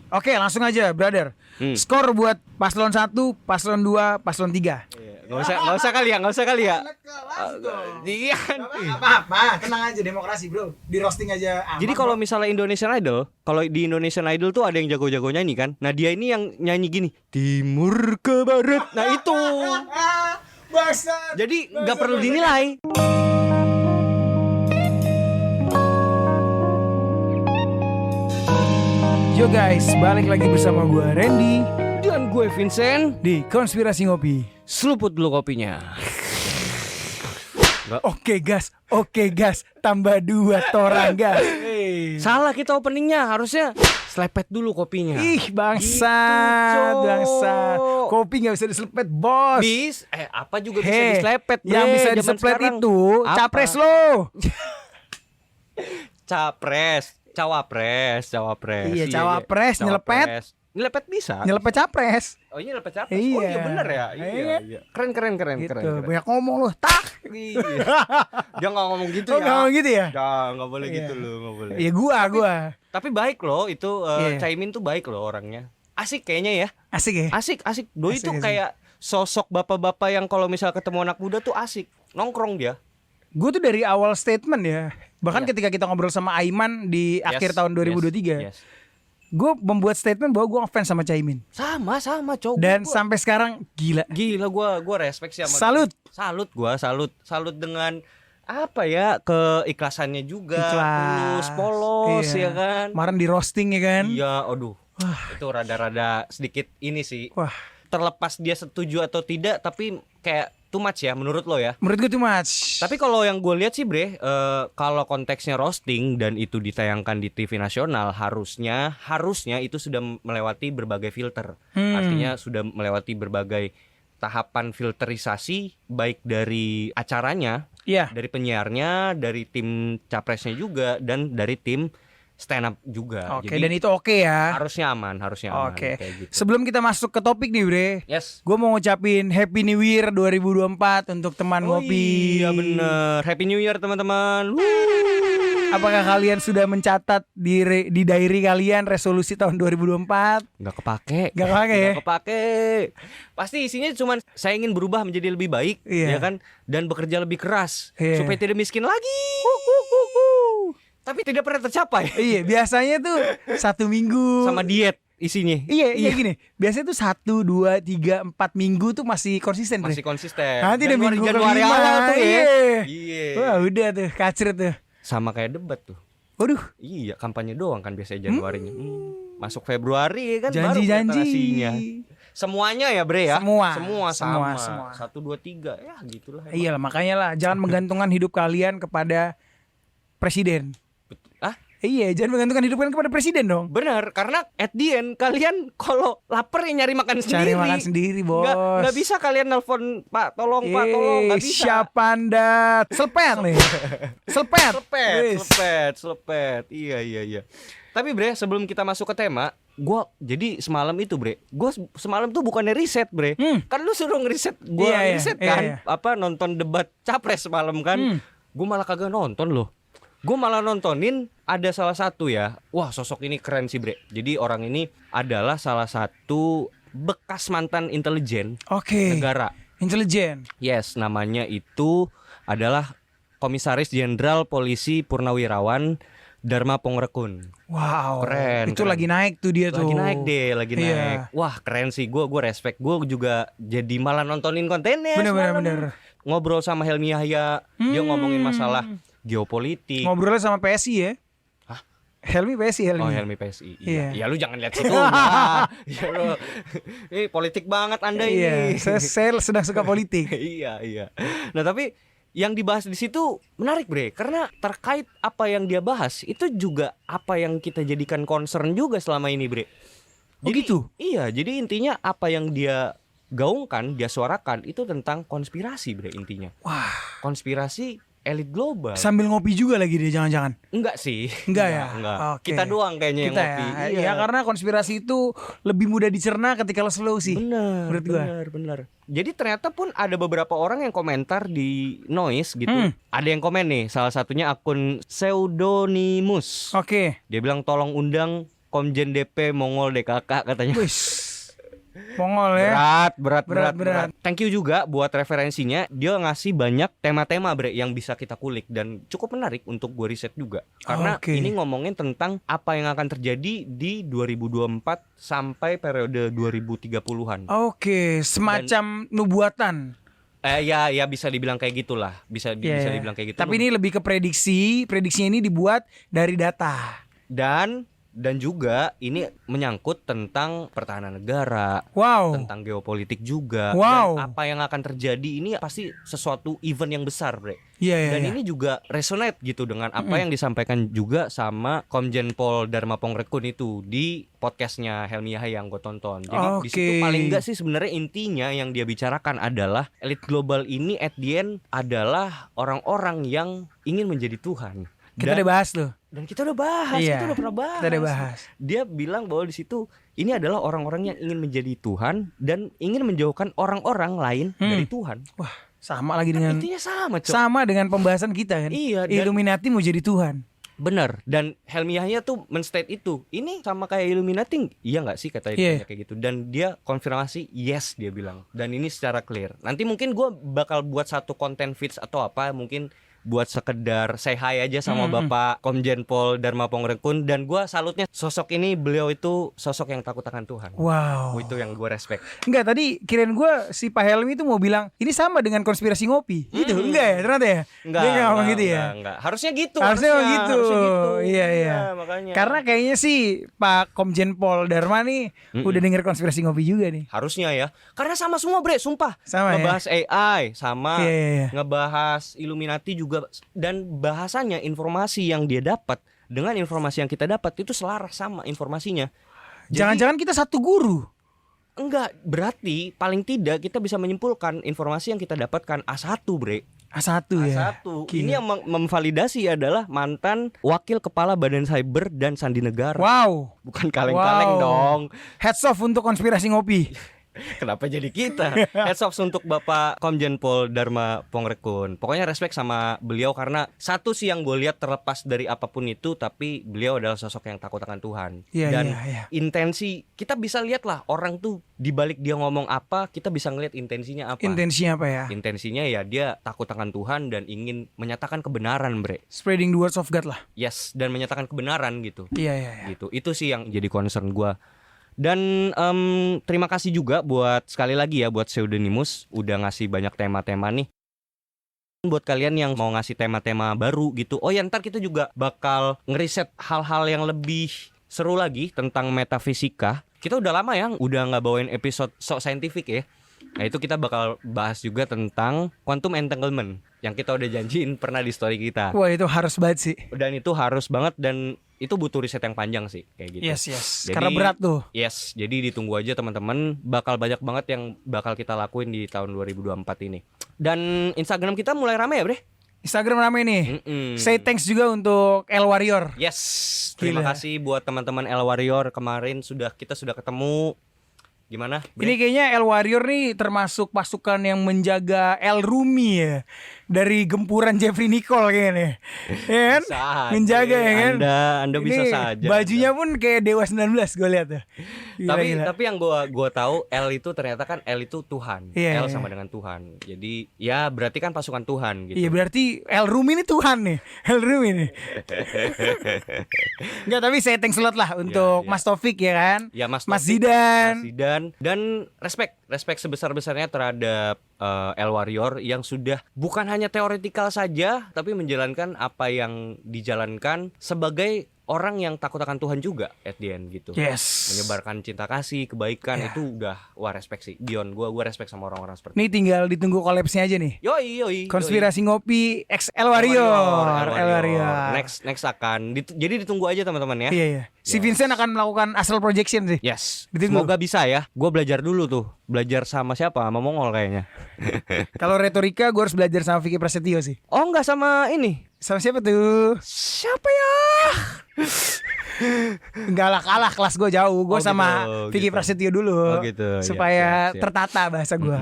Oke, langsung aja, brother. Skor buat paslon 1, paslon 2, paslon 3. Nggak usah kali ya. Iya. Apa-apa, tenang aja, demokrasi, bro. Di roasting aja aman. Jadi kalau misalnya Indonesian Idol, kalau di Indonesian Idol tuh ada yang jago-jago nyanyi kan. Nah, dia ini yang nyanyi gini, timur ke barat. Nah, itu. Bangsat. Jadi nggak perlu dinilai. Yo guys, balik lagi bersama gue Randy Dan gue Vincent. di Konspirasi Ngopi. Seluput dulu kopinya. Oke gas, tambah 2 torang gas. Salah kita openingnya, harusnya selepet dulu kopinya. Ih bangsat, Gitu, Cok. bangsat. Kopi gak bisa diselepet bos. Apa juga bisa diselepet, bre. Yang bisa Zaman diselepet sekarang. itu Apa? capres lo. Cawapres. Iya, cawapres, Nyelepet bisa. Nyelepet capres. Oh iya, nyelepet capres. Iya. Oh iya bener ya. Iya. Keren. Gitu, banyak ngomong lo. Tak. Iya. Dia nggak ngomong gitu Oh ya. gak ngomong gitu ya? Nggak boleh Iya. gitu loh, nggak boleh. Iya gua. Tapi baik loh itu Iya. Caimin tuh baik loh orangnya. Asik kayaknya ya. Asik ya? Asik. Doi Asik, tuh asik. kayak sosok bapak-bapak yang kalau misal ketemu anak muda tuh asik. Nongkrong dia. Gue tuh dari awal statement ya. Bahkan Iya. ketika kita ngobrol sama Aiman di akhir tahun 2023, Yes. gue membuat statement bahwa gue ngefans sama Caimin. Sama cowok. Dan sampai sekarang gila. Gila gua respect sih sama Salut. dia. Salut dengan apa ya, keikhlasannya juga, tulus, polos Iya. ya kan. Kemarin di roasting ya kan. Iya, aduh. Itu rada-rada sedikit ini sih. Wah, Terlepas dia setuju atau tidak, tapi kayak too much ya menurut lo ya. menurut gue too much. Tapi kalau yang gue lihat sih bre, kalau konteksnya roasting dan itu ditayangkan di TV nasional, harusnya itu sudah melewati berbagai filter. Artinya sudah melewati berbagai tahapan filterisasi, baik dari acaranya, Iya. dari penyiarnya, dari tim capresnya juga, dan dari tim stand up juga. Oke, Jadi dan itu oke ya. harusnya aman Oke. kayak gitu. Sebelum kita masuk ke topik nih, Bre. Yes. Gue mau ngucapin Happy New Year 2024 untuk teman ngopi. Iya bener. Happy New Year teman-teman. Apakah kalian sudah mencatat di diary kalian resolusi tahun 2024? Nggak kepake. Nggak kepake ya? Nggak kepake. Pasti isinya cuma saya ingin berubah menjadi lebih baik, Iya. ya kan, dan bekerja lebih keras Iya. supaya tidak miskin lagi. Tapi tidak pernah tercapai. Iya, biasanya tuh 1 minggu Sama diet isinya. Iya gini. Biasanya tuh 1, 2, 3, 4 minggu tuh masih konsisten, Bre. Masih konsisten. Nanti udah minggu Januari kelima, awal tuh ya. iya. Wah, udah tuh kacret tuh. Sama kayak debat tuh. Waduh, Iya, kampanye doang kan biasanya Januarinya. Masuk Februari kan baru janji-janji. preparasinya. Semuanya ya bre ya. Semua sama. semua. 1, 2, 3 ya gitulah. emang. Iyalah makanya lah jangan menggantungkan hidup kalian kepada presiden. Ah, Iya, jangan menggantungkan hidup kalian kepada presiden dong. benar, karena at the end kalian kalau lapar ya nyari makan Cari sendiri. makan sendiri, bos. Nggak bisa kalian nelpon Pak tolong nggak bisa. Siapa Anda? Selepet nih. Selepet. Wis. Selepet. Iya. Tapi bre, sebelum kita masuk ke tema, jadi semalam itu bre, semalam tuh bukannya riset bre, kan lu suruh ngeriset, Iya, riset iya, kan, iya. apa nonton debat capres semalam kan, gue malah kagak nonton loh. Gue malah nontonin ada salah satu ya. Wah, sosok ini keren sih bre. Jadi orang ini adalah salah satu bekas mantan intelijen Oke. negara. Intelijen. Yes, namanya itu adalah Komisaris Jenderal Polisi Purnawirawan Dharma Pongrekun. Wow. Keren, Itu keren. lagi naik tuh dia tuh. Lagi naik deh, lagi Iya. naik. Wah, keren sih. Gue respect. Gue juga jadi malah nontonin kontennya. semalam. Bener. Ngobrol sama Helmi Yahya, dia ngomongin masalah geopolitik. Ngobrolnya sama PSI ya. Hah? Helmi PSI Oh, Helmi PSI. Iya. Ya lu jangan lihat situ. Ya lu. Politik banget Anda Iya, ini. saya sedang suka politik. Iya. Nah, tapi yang dibahas di situ menarik bre, karena terkait apa yang dia bahas itu juga apa yang kita jadikan concern juga selama ini bre. Oh, gitu? Iya, jadi intinya apa yang dia gaungkan, dia suarakan itu tentang konspirasi bre intinya. Wah, Konspirasi elit global. sambil ngopi juga lagi dia jangan-jangan. Enggak sih. Enggak ya? Enggak. Oke. Kita doang kayaknya yang Kita ngopi. ya. Iya. Ya karena konspirasi itu lebih mudah dicerna ketika lo slow sih. Benar, menurut gua. benar. Jadi ternyata pun ada beberapa orang yang komentar di Noise gitu. Ada yang komen nih, salah satunya akun Pseudonymous. Oke. Dia bilang tolong undang Komjen DP Mongol DKK katanya. Wis. Mongol ya. Berat. Thank you juga buat referensinya. Dia ngasih banyak tema-tema bre yang bisa kita kulik dan cukup menarik untuk gue riset juga. Karena ini ngomongin tentang apa yang akan terjadi di 2024 sampai periode 2030-an. Oke, semacam nubuatan. Ya bisa dibilang kayak gitulah. Bisa dibilang kayak gitu. Tapi ini lebih ke prediksi. Prediksinya ini dibuat dari data. Dan juga ini menyangkut tentang pertahanan negara, tentang geopolitik juga, dan apa yang akan terjadi ini pasti sesuatu event yang besar, bre. Dan ini juga resonate gitu dengan apa yang disampaikan juga sama Komjen Pol Dharma Pongrekun itu di podcastnya Helmi Yahya yang gue tonton. Jadi di situ paling enggak sih sebenarnya intinya yang dia bicarakan adalah elit global ini at the end adalah orang-orang yang ingin menjadi Tuhan. Kita udah bahas tuh. Dan kita udah bahas, kita udah pernah bahas. Kita udah bahas. Dia bilang bahwa di situ ini adalah orang-orang yang ingin menjadi Tuhan dan ingin menjauhkan orang-orang lain dari Tuhan. Wah, sama lagi dengan intinya sama, Cok. Sama dengan pembahasan kita kan. Iya, Illuminati mau jadi Tuhan. Bener. Dan Helmi Yahya tuh men-state itu. Ini sama kayak Illuminati. Iya gak sih kata dia kayak gitu. Dan dia konfirmasi yes dia bilang. Dan ini secara clear. Nanti mungkin gue bakal buat satu konten feeds atau apa. Mungkin buat sekedar say hi aja sama Bapak Komjen Pol Dharma Pongrekun. Dan gue salutnya sosok ini, beliau itu sosok yang takut akan Tuhan. Wow. Itu yang gue respect. Enggak, tadi kirain gue si Pak Helmi itu mau bilang ini sama dengan konspirasi ngopi. Gitu. Enggak ya ternyata ya. Enggak, dia ngomong gitu ya. Enggak. Harusnya gitu. Harusnya gitu. Iya. Makanya. Karena kayaknya sih Pak Komjen Pol Dharma nih udah denger konspirasi ngopi juga nih. Harusnya ya. Karena sama semua bre, sumpah. Sama ngebahas AI sama Iya. ngebahas Illuminati juga. Dan bahasanya informasi yang dia dapat dengan informasi yang kita dapat itu selaras sama informasinya. Jangan-jangan kita satu guru. Enggak, berarti paling tidak kita bisa menyimpulkan informasi yang kita dapatkan A1 bre. A1 ya. A1. Ini yang memvalidasi adalah mantan Wakil Kepala Badan Cyber dan Sandi Negara. Wow. Bukan kaleng-kaleng dong. Heads off untuk konspirasi ngopi. Kenapa jadi kita? Heads off untuk Bapak Komjen Pol Dharma Pongrekun. Pokoknya respect sama beliau karena satu sih yang gue lihat terlepas dari apapun itu, tapi beliau adalah sosok yang takut akan Tuhan. Dan intensi kita bisa lihat lah orang tuh dibalik dia ngomong apa, kita bisa ngelihat intensinya apa. Intensinya apa ya? Intensinya ya dia takut akan Tuhan dan ingin menyatakan kebenaran, bre. Spreading the words of God lah. Yes, dan menyatakan kebenaran gitu. Iya. Gitu. Itu sih yang jadi concern gue. Dan terima kasih juga buat sekali lagi ya buat Pseudonymous udah ngasih banyak tema-tema nih. Buat kalian yang mau ngasih tema-tema baru gitu. Oh ya ntar kita juga bakal ngeriset hal-hal yang lebih seru lagi tentang metafisika. Kita udah lama ya udah gak bawain episode sok saintifik ya. Nah itu kita bakal bahas juga tentang quantum entanglement yang kita udah janjiin pernah di story kita. Wah itu harus banget sih. Dan itu harus banget dan itu butuh riset yang panjang sih kayak gitu. Yes. Jadi, karena berat tuh. Yes, jadi ditunggu aja teman-teman. Bakal banyak banget yang bakal kita lakuin di tahun 2024 ini. Dan Instagram kita mulai rame ya bre? Instagram rame nih. Say thanks juga untuk El Warrior. Yes, terima kasih buat teman-teman El Warrior. Kemarin kita sudah ketemu. Gimana? Ini kayaknya El Warrior nih termasuk pasukan yang menjaga El Rumi ya. Dari gempuran Jeffrey Nicole kayaknya. Ya kan? Menjaga ya kan? Anda bisa ini saja. Bajunya pun kayak Dewa 19 gue lihat tuh. Tapi yang gue tahu El itu ternyata kan El itu Tuhan. El sama dengan Tuhan. Jadi ya berarti kan pasukan Tuhan gitu. Iya berarti El Rumi ini Tuhan nih. El Rumi nih. Enggak, tapi saya thanks a lot lah untuk Mas Taufik ya kan? Ya Mas Zidan. Dan respect sebesar-besarnya terhadap El Warrior yang sudah bukan hanya teoretikal saja tapi menjalankan apa yang dijalankan sebagai orang yang takut akan Tuhan juga at the end gitu. Yes. Menyebarkan cinta kasih, kebaikan itu udah respect sih. Beyond gua respect sama orang-orang seperti ini. Tinggal ditunggu collapse-nya aja nih. Yoi. Konspirasi ngopi X El Warrior. Next akan jadi ditunggu aja teman-teman ya. Iya. Si Vincent akan melakukan astral projection sih. Yes. Semoga bisa ya. Gua belajar dulu tuh. Belajar sama siapa? Sama Mongol kayaknya. Kalau retorika gue harus belajar sama Vicky Prasetyo sih. Oh enggak, sama ini. Sama siapa tuh? Siapa ya? Enggak lah, kalah kelas gue jauh. Gue sama Vicky Prasetyo dulu. Supaya tertata bahasa gue.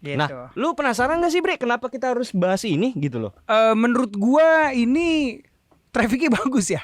Gitu. Nah, lu penasaran gak sih Bre? Kenapa kita harus bahas ini gitu loh? Menurut gue ini trafficnya bagus ya.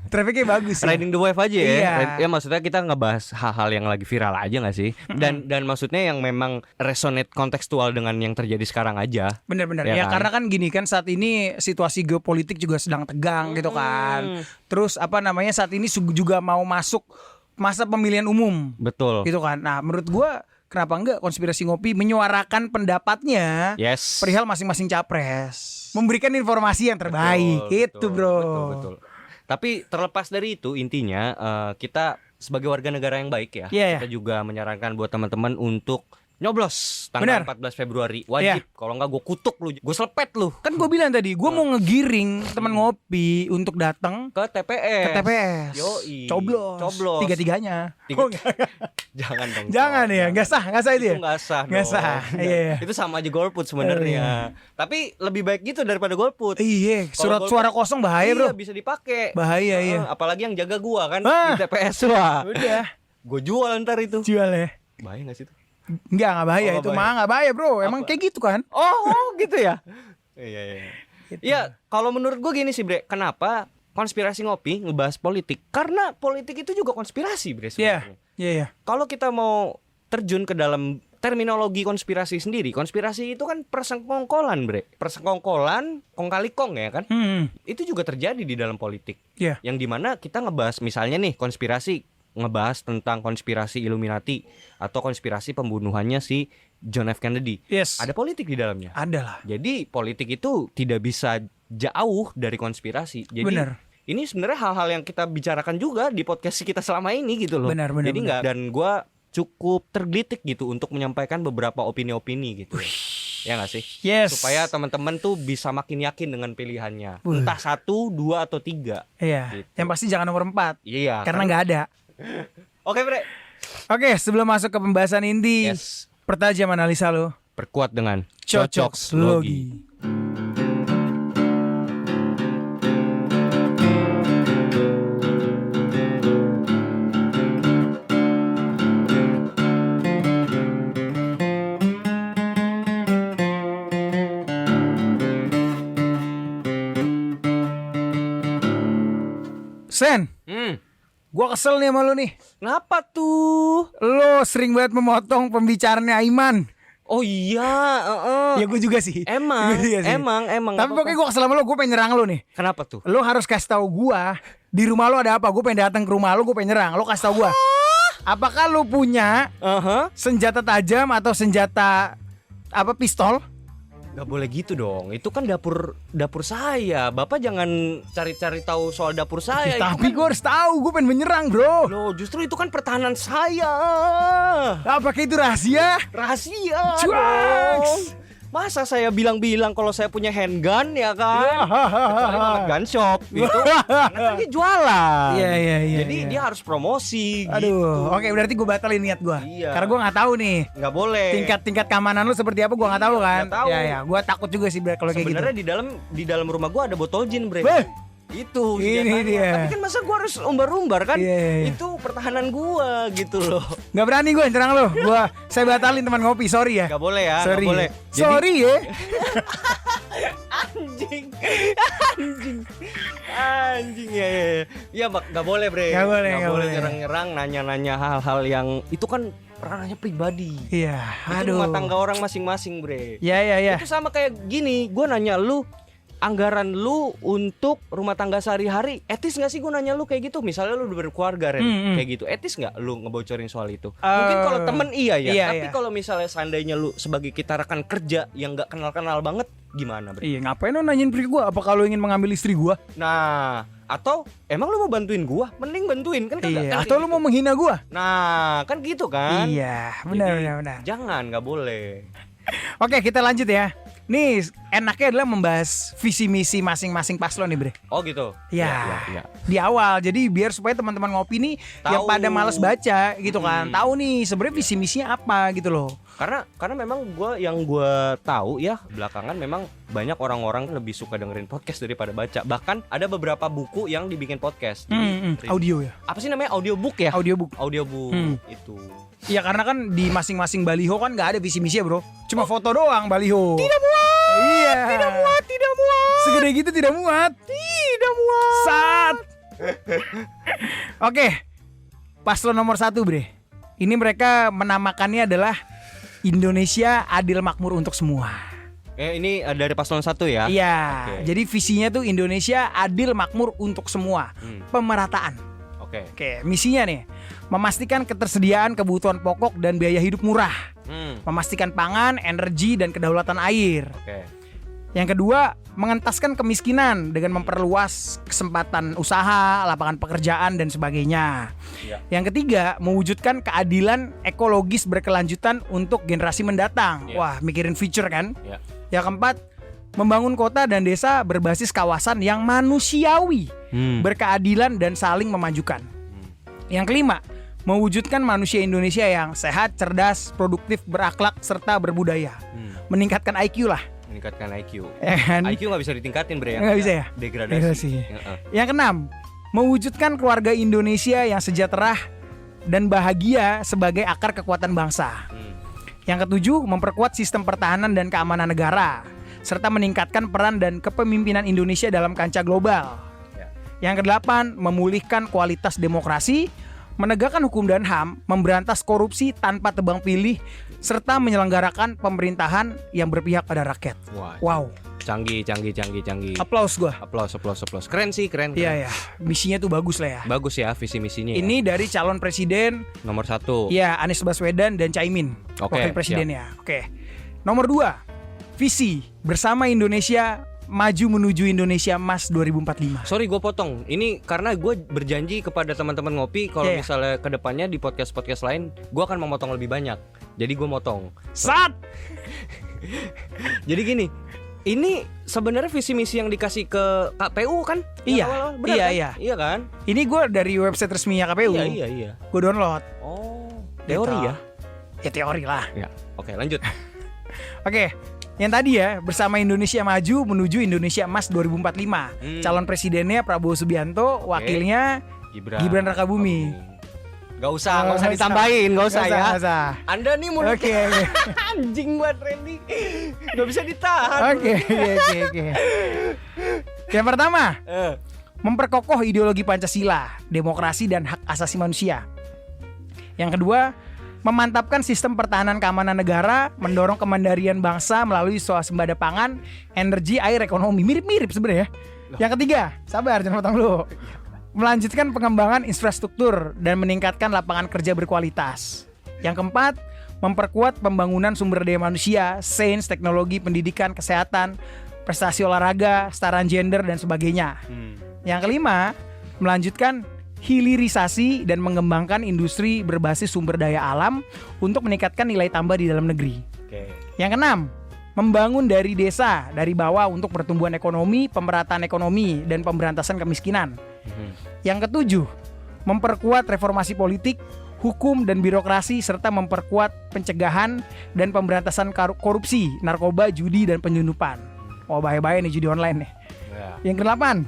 Trafficnya bagus ya. Riding the wave aja ya. Iya. Ya maksudnya kita ngebahas hal-hal yang lagi viral aja nggak sih? Dan maksudnya yang memang resonate kontekstual dengan yang terjadi sekarang aja. Bener-bener Ya ya, kan? karena kan gini kan saat ini situasi geopolitik juga sedang tegang gitu kan. Terus apa namanya saat ini juga mau masuk masa pemilihan umum Betul. gitu kan. Nah menurut gua kenapa enggak Konspirasi Ngopi menyuarakan pendapatnya Yes. perihal masing-masing capres, memberikan informasi yang terbaik gitu bro. Betul. Tapi terlepas dari itu intinya kita sebagai warga negara yang baik ya, Iya, kita juga menyarankan buat teman-teman untuk nyoblos tanggal Benar. 14 Februari wajib. Kalau enggak gue kutuk lu, gue selepet lu Kan gue bilang tadi, gue mau ngegiring teman ngopi untuk datang ke TPS. ke TPS. Yoi. Coblos. Coblos. Tiga-tiganya. Tiga- Oh, enggak. Jangan dong. Jangan ya, nggak sah itu ya. Nggak sah. Nggak dong. sah, iya. Itu sama aja golput sebenarnya. Tapi lebih baik gitu daripada golput. Iya, surat golput- suara kosong bahaya bro. Iya, bisa dipakai. Bahaya iya. Apalagi yang jaga gua kan Ah. di TPS wah. Udah, Gue jual ntar itu. jual ya. Bahaya gak sih itu? Nggak bahaya, Oh, itu bahaya. mah nggak bahaya bro. Emang Apa? kayak gitu kan. Oh gitu ya. Iya. Gitu. Iya, kalau menurut gue gini sih Bre, kenapa konspirasi ngopi ngebahas politik? Karena politik itu juga konspirasi Bre sebenarnya. Iya. Kalau kita mau terjun ke dalam terminologi konspirasi sendiri, konspirasi itu kan persekongkolan Bre. Persekongkolan, kong kali kong ya kan. Itu juga terjadi di dalam politik. Iya. Yang dimana kita ngebahas misalnya nih konspirasi, ngebahas tentang konspirasi Illuminati atau konspirasi pembunuhannya si John F. Kennedy. Yes. Ada politik di dalamnya. Ada lah. Jadi politik itu tidak bisa jauh dari konspirasi. Jadi Bener. ini sebenarnya hal-hal yang kita bicarakan juga di podcast kita selama ini gitu loh. Benar. Jadi nggak, dan gue cukup tergelitik gitu untuk menyampaikan beberapa opini-opini gitu. Ya nggak sih? Yes. Supaya teman-teman tuh bisa makin yakin dengan pilihannya. Entah 1, 2 atau 3. Iya. Gitu. Yang pasti jangan nomor 4. Iya. Karena nggak ada. Oke Bre. Oke, sebelum masuk ke pembahasan inti, Yes. pertajam analisa lo. Perkuat dengan Cocok logi. Sen, gua kesel nih sama lu nih. Kenapa tuh? Lo sering banget memotong pembicaraannya Aiman. Oh iya, Ya gue juga sih. Emang, Gua juga sih. emang. Tapi pokoknya gue kesel sama lo, gue pengen nyerang lo nih. Kenapa tuh? Lo harus kasih tahu gue di rumah lo ada apa. Gue pengen datang ke rumah lo, gue pengen nyerang. Lo kasih tahu gue. Apakah lo punya senjata tajam atau senjata apa pistol? Gak boleh gitu dong. Itu kan dapur saya. Bapak jangan cari-cari tahu soal dapur saya. Itu Tapi kan- gue harus tahu. Gue pengen menyerang bro. Loh, justru itu kan pertahanan saya. Apakah itu rahasia? Rahasia Cuaks. dong. Masa saya bilang-bilang kalau saya punya handgun ya kan? Kecuali Mamet Gun Shop itu karena kan dia jualan. Iya. Jadi dia harus promosi gitu. Aduh, oke berarti gue batalin niat gue. Iya. Karena gue nggak tahu nih Nggak boleh. tingkat keamanan lu seperti apa. Gue nggak tahu kan. nggak tahu. Ya, gue takut juga sih Bre, kalau kayak gitu. Sebenarnya di dalam rumah gua ada botol gin, Bre. Beh. Itu Ini senjatanya. dia. Tapi kan masa gua harus umbar-umbar kan? Iya. Itu pertahanan gua gitu loh. Nggak berani gue nyerang lo. Saya batalin teman ngopi. Sorry ya. Gak boleh ya, Sorry. gak boleh. Jadi- Sorry ya. Anjing ya. Iya, Mak, gak boleh, Bre. Nggak boleh, Nggak nggak boleh boleh. nyerang-nyerang, nanya-nanya hal-hal yang itu kan ranahnya pribadi. Iya. Itu Aduh. rumah tangga orang masing-masing, Bre. Ya. Itu sama kayak gini, gue nanya lu anggaran lu untuk rumah tangga sehari-hari etis gak sih? Gue nanya lu kayak gitu. Misalnya lu udah berkeluarga Ren, kayak gitu, etis gak lu ngebocorin soal itu? Mungkin kalau temen iya ya. iya, Tapi iya. kalau misalnya seandainya lu sebagai kita rekan kerja yang gak kenal-kenal banget, gimana Bre? Iya, ngapain lo nanyain pri gue? Apa kalau ingin mengambil istri gue? Nah, atau emang lu mau bantuin gua? Mending bantuin kan kagak- Iya. kan Atau kayak lu gitu. mau menghina gue? Nah, kan gitu kan? Iya, benar. Jangan, gak boleh. Oke, kita lanjut ya. Nih, enaknya adalah membahas visi misi masing-masing paslon nih, Bre. Oh gitu. Ya, Iya. di awal. Jadi biar supaya teman-teman ngopi nih yang Tahu. pada malas baca gitu kan, tahu nih sebenarnya visi misinya apa gitu loh. Karena memang gue tahu ya belakangan memang banyak orang-orang lebih suka dengerin podcast daripada baca. Bahkan ada beberapa buku yang dibikin podcast. Audio ya. Apa sih namanya? Audiobook ya? Audiobook. Audiobook itu. Iya, karena kan di masing-masing baliho kan nggak ada visi misinya, Bro. Cuma foto doang baliho. Tidak muat. Iya. Tidak muat. Segede gitu tidak muat. Tidak tidak muat. Sat. Oke. Paslon nomor 1, Bre. Ini mereka menamakannya adalah Indonesia Adil Makmur untuk semua. Ini dari paslon 1 ya? Iya. Oke. Jadi visinya tuh Indonesia Adil Makmur untuk semua. Pemerataan. Oke, misinya nih, memastikan ketersediaan kebutuhan pokok dan biaya hidup murah. Memastikan pangan, energi, dan kedaulatan air. Oke. Yang kedua, mengentaskan kemiskinan dengan memperluas kesempatan usaha, lapangan pekerjaan, dan sebagainya. Ya. Yang ketiga, mewujudkan keadilan ekologis berkelanjutan untuk generasi mendatang. Ya. Wah, mikirin future kan? Ya. Yang keempat, membangun kota dan desa berbasis kawasan yang manusiawi, berkeadilan, dan saling memajukan. Yang kelima, mewujudkan manusia Indonesia yang sehat, cerdas, produktif, berakhlak, serta berbudaya. Meningkatkan IQ lah. Meningkatkan IQ. Ya kan? IQ nggak bisa ditingkatin, Bre. Nggak bisa ya? Degradasi. Yang keenam, mewujudkan keluarga Indonesia yang sejahtera dan bahagia sebagai akar kekuatan bangsa. Yang ketujuh, memperkuat sistem pertahanan dan keamanan negara, serta meningkatkan peran dan kepemimpinan Indonesia dalam kancah global. Ya. Yang kedelapan, memulihkan kualitas demokrasi, menegakkan hukum dan HAM, memberantas korupsi tanpa tebang pilih, serta menyelenggarakan pemerintahan yang berpihak pada rakyat. Wow. Canggih. Aplaus gua. Aplaus. Keren sih, keren. Iya. Misinya tuh bagus lah ya. Bagus ya visi misinya. Ini dari calon presiden nomor 1. Iya, Anies Baswedan dan Caimin. Oke, wakil presidennya. Oke. Nomor 2, visi bersama Indonesia maju menuju Indonesia Emas 2045. Sorry gue potong. Ini karena gue berjanji kepada teman-teman ngopi kalau misalnya kedepannya di podcast lain gue akan memotong lebih banyak. Jadi gue motong. Sat. Jadi gini, ini sebenarnya visi misi yang dikasih ke KPU kan? Iya. Benar kan? Iya. Iya kan? Ini gue dari website resminya KPU. Iya. Gue download. Oh, teori Gitu. ya? Ya teori lah. Ya. Oke, lanjut. Oke. Yang tadi ya, bersama Indonesia maju menuju Indonesia Emas 2045. Calon presidennya Prabowo Subianto, wakilnya Gibran Rakabuming. Gak usah ditambahin, gak usah ya. Gak usah. Anda nih mau Oke. anjing buat Randy. Gak bisa ditahan. Oke. Yang pertama, memperkokoh ideologi Pancasila, demokrasi, dan hak asasi manusia. Yang kedua, memantapkan sistem pertahanan keamanan negara, mendorong kemandirian bangsa melalui swasembada pangan, energi, air, ekonomi. Mirip-mirip sebenarnya. Yang ketiga, sabar jangan potong dulu. Melanjutkan pengembangan infrastruktur dan meningkatkan lapangan kerja berkualitas. Yang keempat, memperkuat pembangunan sumber daya manusia, sains, teknologi, pendidikan, kesehatan, prestasi olahraga, kesetaraan gender, dan sebagainya. Yang kelima, melanjutkan hilirisasi dan mengembangkan industri berbasis sumber daya alam untuk meningkatkan nilai tambah di dalam negeri. Yang keenam, membangun dari desa, dari bawah untuk pertumbuhan ekonomi, pemerataan ekonomi, dan pemberantasan kemiskinan. Yang ketujuh, memperkuat reformasi politik, hukum, dan birokrasi, serta memperkuat pencegahan dan pemberantasan korupsi, narkoba, judi, dan penyelundupan. Oh, bahaya-bahaya nih judi online nih. Yang kedelapan,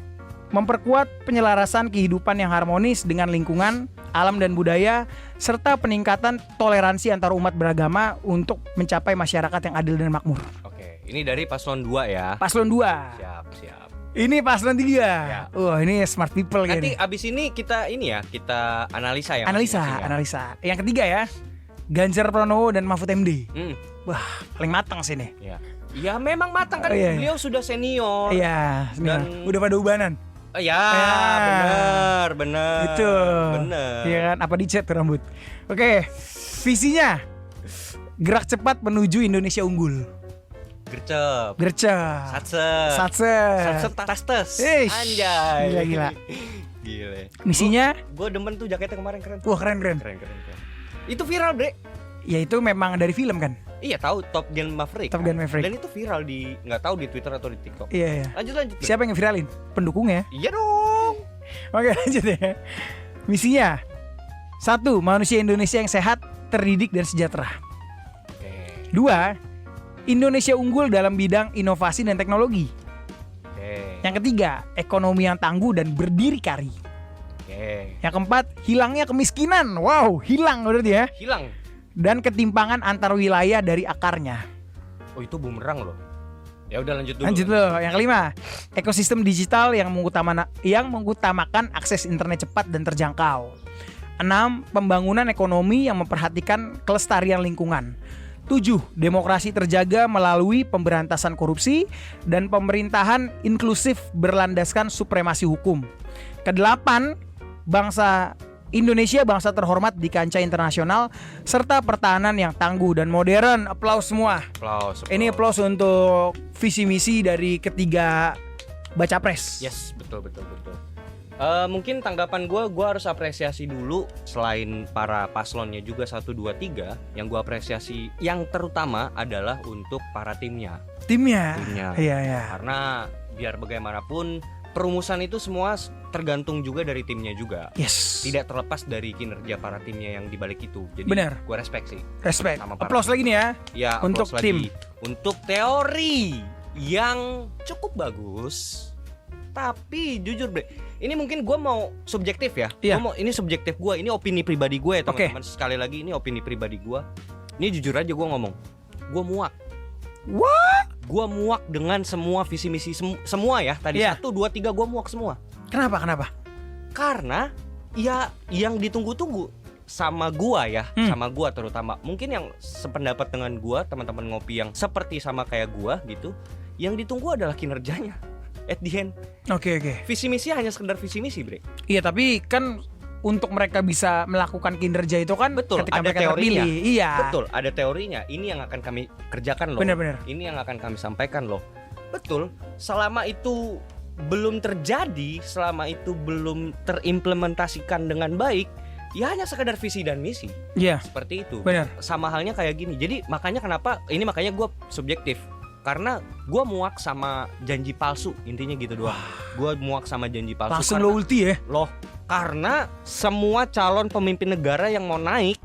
memperkuat penyelarasan kehidupan yang harmonis dengan lingkungan, alam, dan budaya, serta peningkatan toleransi antar umat beragama untuk mencapai masyarakat yang adil dan makmur. Oke, ini dari paslon 2 ya. Paslon 2. Siap. Ini paslon 3. Ya. Ini smart people nanti kayaknya. abis ini kita kita analisa ya. Analisa. Yang ketiga ya, Ganjar Pranowo dan Mahfud MD. Wah, paling matang sih nih. Ya memang matang kan. Iya. Beliau sudah senior. Iya, Dan udah pada ubanan. Bener. Itu. Bener. Iya kan, apa dicat tuh rambut. Oke, visinya gerak cepat menuju Indonesia unggul. Gercep. Satset. Tastes. Anjay. Gila. Misinya? Gue demen tuh jaketnya kemarin keren. Wah, keren. Itu viral, Bre. Ya itu memang dari film kan? Iya, tahu Top Gun Maverick. Dan itu viral nggak tahu di Twitter atau di TikTok. Iya. Lanjut. Siapa yang ngeviralin? Pendukungnya? Iya dong. Oke, lanjut ya. Misinya 1. Manusia Indonesia yang sehat, terdidik, dan sejahtera. 2. Indonesia unggul dalam bidang inovasi dan teknologi. Yang ketiga, ekonomi yang tangguh dan berdikari. Yang keempat, hilangnya kemiskinan. Wow, hilang berarti ya. Hilang. Dan ketimpangan antar wilayah dari akarnya. Oh, itu bumerang loh. Ya udah lanjut dulu. Lanjut loh. Yang kelima, ekosistem digital yang mengutamakan akses internet cepat dan terjangkau. 6. Pembangunan ekonomi yang memperhatikan kelestarian lingkungan. 7. Demokrasi terjaga melalui pemberantasan korupsi dan pemerintahan inklusif berlandaskan supremasi hukum. Ke-8, Indonesia bangsa terhormat di kancah internasional serta pertahanan yang tangguh dan modern. Aplaus semua. Aplaus. Ini aplaus untuk visi misi dari ketiga baca pres. Yes, betul. Mungkin tanggapan gue harus apresiasi dulu. Selain para paslonnya juga 1, 2, 3, yang gue apresiasi yang terutama adalah untuk para timnya. Timnya. Iya. Karena biar bagaimanapun perumusan itu semua tergantung juga dari timnya juga. Yes. Tidak terlepas dari kinerja para timnya yang dibalik itu. Jadi benar. Gue respect sih. Respect. Aplaus lagi nih ya. Ya, untuk tim. Untuk teori yang cukup bagus. Tapi jujur bre, ini mungkin gue mau subjektif ya. Iya. Ini subjektif gue, ini opini pribadi gue ya teman-teman. Sekali lagi ini opini pribadi gue. Ini jujur aja gue ngomong, gue muak. What? Gue muak dengan semua visi misi semua ya. Tadi 1, 2, 3 gue muak semua. Kenapa? Karena ya yang ditunggu-tunggu sama gua ya, sama gua terutama. Mungkin yang sependapat dengan gua, teman-teman ngopi yang seperti sama kayak gua gitu, yang ditunggu adalah kinerjanya. At the end. Oke. Visi misi hanya sekedar visi misi, Bre. Iya, tapi kan untuk mereka bisa melakukan kinerja itu kan betul, ketika ada mereka teorinya. terpilih. Iya. Betul, ada teorinya. Ini yang akan kami kerjakan loh. Benar. Ini yang akan kami sampaikan loh. Betul. Selama itu belum terjadi, selama itu belum terimplementasikan dengan baik, ya hanya sekedar visi dan misi. Iya. Seperti itu. Benar. Sama halnya kayak gini. Jadi makanya gue subjektif. Karena gue muak sama janji palsu. Intinya gitu doang. Gue muak sama janji palsu. Langsung lo ulti ya. Loh, karena semua calon pemimpin negara yang mau naik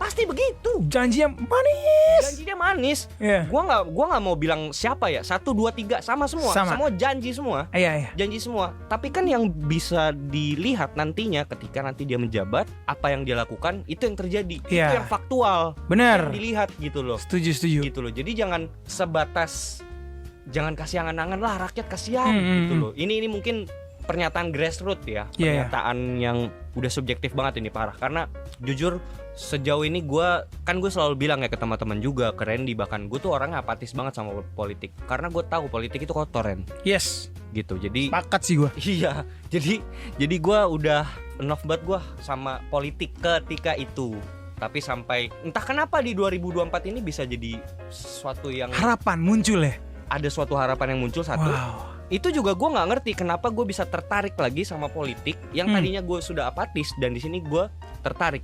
pasti begitu. Janjinya manis. Janjinya manis. Iya. Gua nggak mau bilang siapa ya. 1, 2, 3 sama semua. Semua janji semua. Iya. Janji semua. Tapi kan yang bisa dilihat nantinya ketika nanti dia menjabat, apa yang dia lakukan itu yang terjadi. Iya. Itu yang faktual. Benar. Yang dilihat gitu loh. Setuju. Gitu loh. Jadi jangan sebatas jangan kasih angan-angan lah rakyat kasihan gitu loh. Ini mungkin pernyataan grassroots ya. Pernyataan yang udah subjektif banget ini, parah. Karena jujur sejauh ini gue selalu bilang ya ke teman-teman juga, ke Randy bahkan, gue tuh orangnya apatis banget sama politik. Karena gue tahu politik itu kotor, Ren. Yes. Gitu. Jadi sepakat sih gue. Iya. Jadi gue udah enough banget gue sama politik ketika itu. Tapi sampai entah kenapa di 2024 ini bisa jadi sesuatu yang harapan muncul ya. Ada suatu harapan yang muncul satu. Wow. Itu juga gue nggak ngerti kenapa gue bisa tertarik lagi sama politik yang tadinya gue sudah apatis, dan di sini gue tertarik.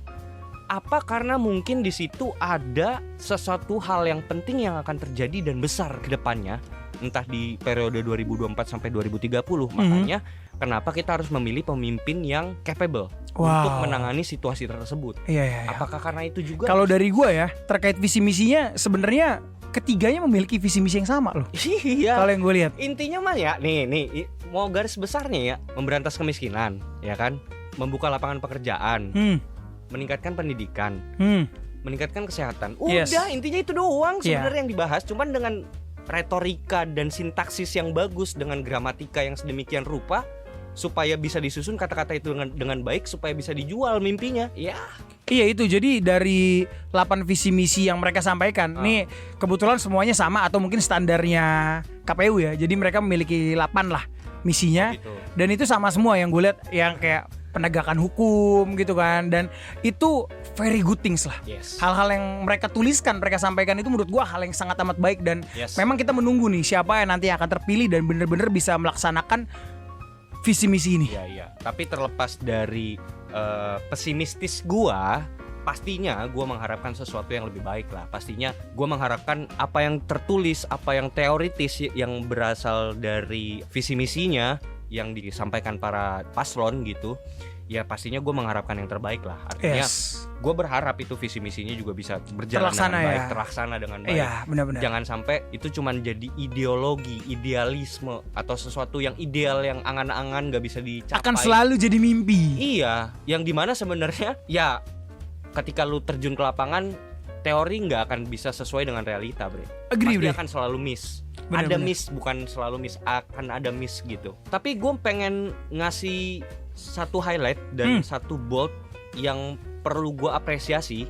Apa karena mungkin di situ ada sesuatu hal yang penting yang akan terjadi dan besar ke depannya, entah di periode 2024 sampai 2030. Makanya kenapa kita harus memilih pemimpin yang capable untuk menangani situasi tersebut. Iya. Apakah karena itu juga? Kalau dari gue ya, terkait visi misinya sebenarnya ketiganya memiliki visi misi yang sama loh. Iya. Kalau yang gue lihat. Intinya mah ya, nih mau garis besarnya ya, memberantas kemiskinan, ya kan, membuka lapangan pekerjaan, meningkatkan pendidikan, meningkatkan kesehatan. Udah, intinya itu doang sebenarnya yang dibahas. Cuman dengan retorika dan sintaksis yang bagus, dengan gramatika yang sedemikian rupa, supaya bisa disusun kata-kata itu dengan baik, supaya bisa dijual mimpinya. Ya. Iya itu, jadi dari 8 visi misi yang mereka sampaikan, nih kebetulan semuanya sama atau mungkin standarnya KPU ya. Jadi mereka memiliki 8 lah misinya, gitu. Dan itu sama semua yang gue lihat, yang kayak penegakan hukum gitu kan, dan itu very good things lah. Hal-hal yang mereka tuliskan, mereka sampaikan itu menurut gue hal yang sangat amat baik, dan memang kita menunggu nih siapa yang nanti akan terpilih dan benar-benar bisa melaksanakan visi misi ini. Iya. Tapi terlepas dari pesimistis gua, pastinya gua mengharapkan sesuatu yang lebih baik lah. Pastinya gua mengharapkan apa yang tertulis, apa yang teoritis yang berasal dari visi misinya yang disampaikan para paslon gitu. Ya pastinya gue mengharapkan yang terbaik lah. Artinya gue berharap itu visi misinya juga bisa berjalan dengan baik, terlaksana dengan baik. Iya, benar-benar. Jangan sampai itu cuma jadi ideologi, idealisme, atau sesuatu yang ideal yang angan-angan gak bisa dicapai. Akan selalu jadi mimpi. Iya, yang dimana sebenarnya ya ketika lu terjun ke lapangan, teori gak akan bisa sesuai dengan realita, bre. Agree, pasti bre. Akan selalu miss. ada bener. miss, bukan selalu miss, akan ada miss gitu. Tapi gue pengen ngasih satu highlight dan satu bold yang perlu gue apresiasi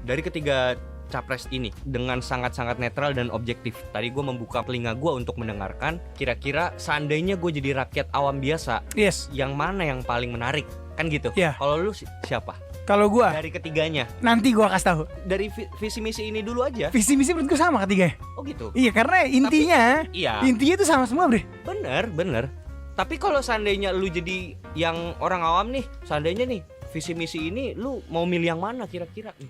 dari ketiga capres ini dengan sangat-sangat netral dan objektif. Tadi gue membuka telinga gue untuk mendengarkan. Kira-kira seandainya gue jadi rakyat awam biasa, Yes. yang mana yang paling menarik? Kan gitu. Iya. Kalau lu siapa? Kalau gua Dari ketiganya. nanti gua kasih tahu. Dari visi misi ini dulu aja. Visi misi menurut gua sama ketiga. Oh gitu. Iya, karena intinya Iya. itu sama semua, Bre. Bener. Tapi kalau seandainya lu jadi yang orang awam nih, seandainya nih visi misi ini lu mau milih yang mana kira-kira nih?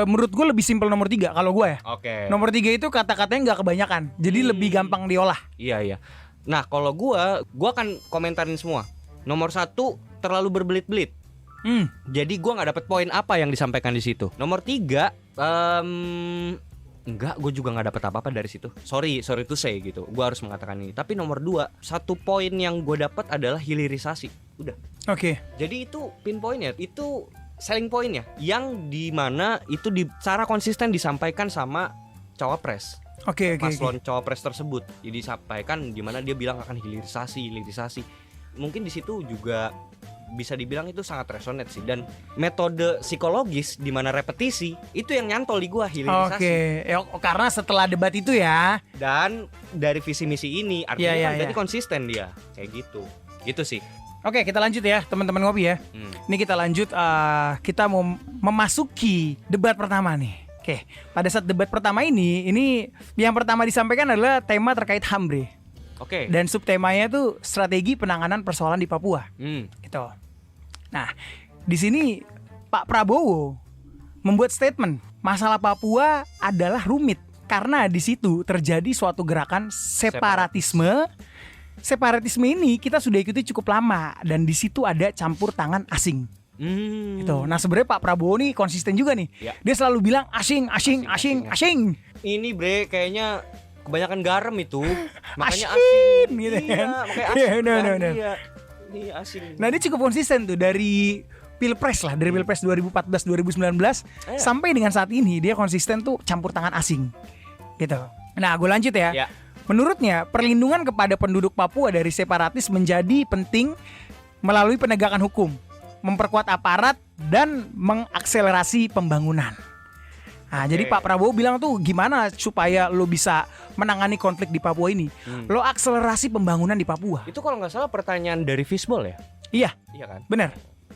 Menurut gue lebih simpel nomor 3 kalau gue ya. Oke. Nomor 3 itu kata-katanya nggak kebanyakan, jadi lebih gampang diolah. Iya. Nah, kalau gua akan komentarin semua. Nomor 1 terlalu berbelit-belit. Jadi gua nggak dapet poin apa yang disampaikan di situ. Nomor 3 enggak, gue juga nggak dapet apa-apa dari situ. Sorry to say gitu. Gua harus mengatakan ini. Tapi nomor 2, satu poin yang gue dapat adalah hilirisasi. Udah. Oke. Jadi itu pinpointnya, itu selling pointnya, yang dimana itu secara konsisten disampaikan sama cawapres. Oke. Paslon cawapres tersebut. Jadi disampaikan dimana dia bilang akan hilirisasi. Mungkin di situ juga bisa dibilang itu sangat resonate sih, dan metode psikologis di mana repetisi itu yang nyantol di gua, hilirisasi. Oke. Karena setelah debat itu ya. Dan dari visi misi ini artinya Iya, kan iya. berarti konsisten dia kayak gitu. Gitu sih. Oke, kita lanjut ya, teman-teman ngopi ya. Ini kita lanjut, kita mau memasuki debat pertama nih. Oke, pada saat debat pertama ini yang pertama disampaikan adalah tema terkait HAM, Bre. Oke. Dan subtemanya tuh strategi penanganan persoalan di Papua. Gitu. Nah, di sini Pak Prabowo membuat statement, masalah Papua adalah rumit karena di situ terjadi suatu gerakan separatisme. Separatisme ini kita sudah ikuti cukup lama dan di situ ada campur tangan asing. Gitu. Nah, sebenarnya Pak Prabowo nih konsisten juga nih. Ya. Dia selalu bilang asing. Ini bre kayaknya kebanyakan garam itu. Makanya Asin, asing gitu iya, kan. makanya Iya, asing benar, kan, benar. iya. Iya asing. Nah, dia cukup konsisten tuh dari Pilpres 2014-2019 sampai dengan saat ini dia konsisten tuh campur tangan asing. Gitu. Nah, gue lanjut ya. Ya. Menurutnya, perlindungan kepada penduduk Papua dari separatis menjadi penting melalui penegakan hukum, memperkuat aparat, dan mengakselerasi pembangunan. Nah, jadi Pak Prabowo bilang tuh gimana supaya lo bisa menangani konflik di Papua ini. Lo akselerasi pembangunan di Papua. Itu kalau nggak salah pertanyaan dari Fishball ya? Iya, Iya kan? benar.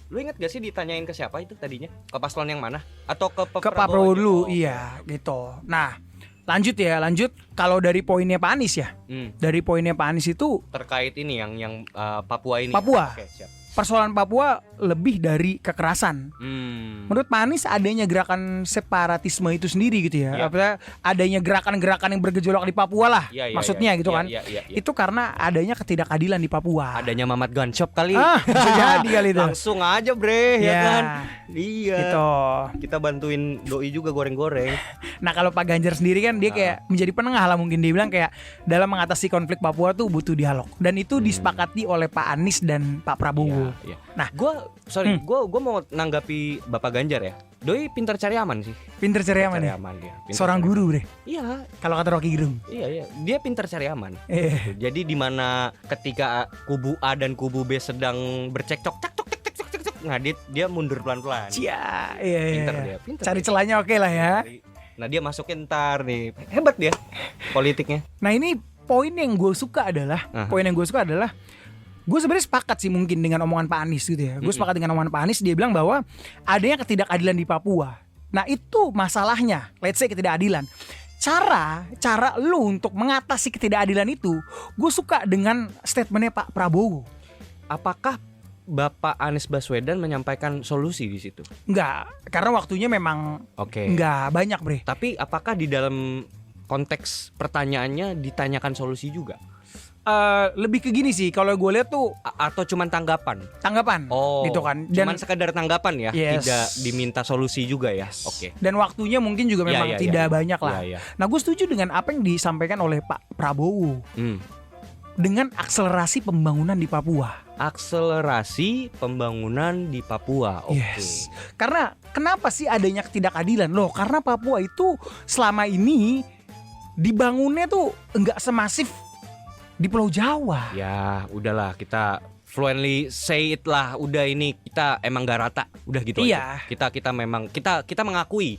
Lu inget gak sih ditanyain ke siapa itu tadinya? Ke paslon yang mana? Atau ke Ke Pak Prabowo aja? dulu, Oh. iya gitu. Nah, lanjut. Kalau dari poinnya Pak Anies ya. Dari poinnya Pak Anies itu Terkait ini yang Papua ini. Papua. Ya? Oke, siap. persoalan Papua lebih dari kekerasan. Menurut Pak Anies adanya gerakan separatisme itu sendiri gitu ya. Iya. Apa adanya gerakan-gerakan yang bergejolak di Papua lah. Iya, iya, maksudnya iya, gitu iya, kan. iya, iya, iya. Itu karena adanya ketidakadilan di Papua. Adanya Mamat Gun Shop kali. Bisa jadi kali itu. Langsung aja bre, ya Ya, kan. Iya. gitu. Kita bantuin doi juga goreng-goreng. Nah, kalau Pak Ganjar sendiri kan dia kayak menjadi penengah lah, mungkin dia bilang kayak dalam mengatasi konflik Papua tuh butuh dialog, dan itu disepakati oleh Pak Anies dan Pak Prabowo. Iya. Nah, Gue mau nanggapi Bapak Ganjar ya. Doi pintar cari aman sih. pinter cari aman Cari ya. aman dia. Pintar Seorang cari guru, aman. Bre. Iya, Kalau kata Rocky Gerung. iya. Dia pintar cari aman. Eh. Jadi di mana ketika kubu A dan kubu B sedang bercekcok, cak, nah dia mundur pelan-pelan. Cia, iya. Pinter dia, pinter Cari dia. celahnya oke lah ya. Nah dia masukin ntar nih, hebat dia politiknya. Nah, ini poin yang gue suka adalah gue sebenarnya sepakat sih mungkin dengan omongan Pak Anies gitu ya. Gue sepakat dengan omongan Pak Anies, dia bilang bahwa adanya ketidakadilan di Papua. Nah, itu masalahnya. Let's say ketidakadilan. Cara lu untuk mengatasi ketidakadilan itu, gue suka dengan statementnya Pak Prabowo. Apakah Bapak Anies Baswedan menyampaikan solusi di situ? Enggak, karena waktunya memang Oke. enggak banyak, Bre. Tapi apakah di dalam konteks pertanyaannya ditanyakan solusi juga? Lebih ke gini sih, kalau gue lihat tuh Atau cuman tanggapan? tanggapan gitu kan. Cuman sekedar tanggapan ya, Yes. tidak diminta solusi juga ya. Oke. Dan waktunya mungkin juga memang Iya, iya, tidak iya. banyak lah. Iya, iya. Nah, gue setuju dengan apa yang disampaikan oleh Pak Prabowo dengan akselerasi pembangunan di Papua. Akselerasi pembangunan di Papua. Oke. Yes. Karena kenapa sih adanya ketidakadilan? Loh, karena Papua itu selama ini dibangunnya tuh enggak semasif di Pulau Jawa. Ya, udahlah kita fluently say it lah. Udah ini kita emang gak rata. Udah gitu Iya. aja. Kita memang kita mengakui.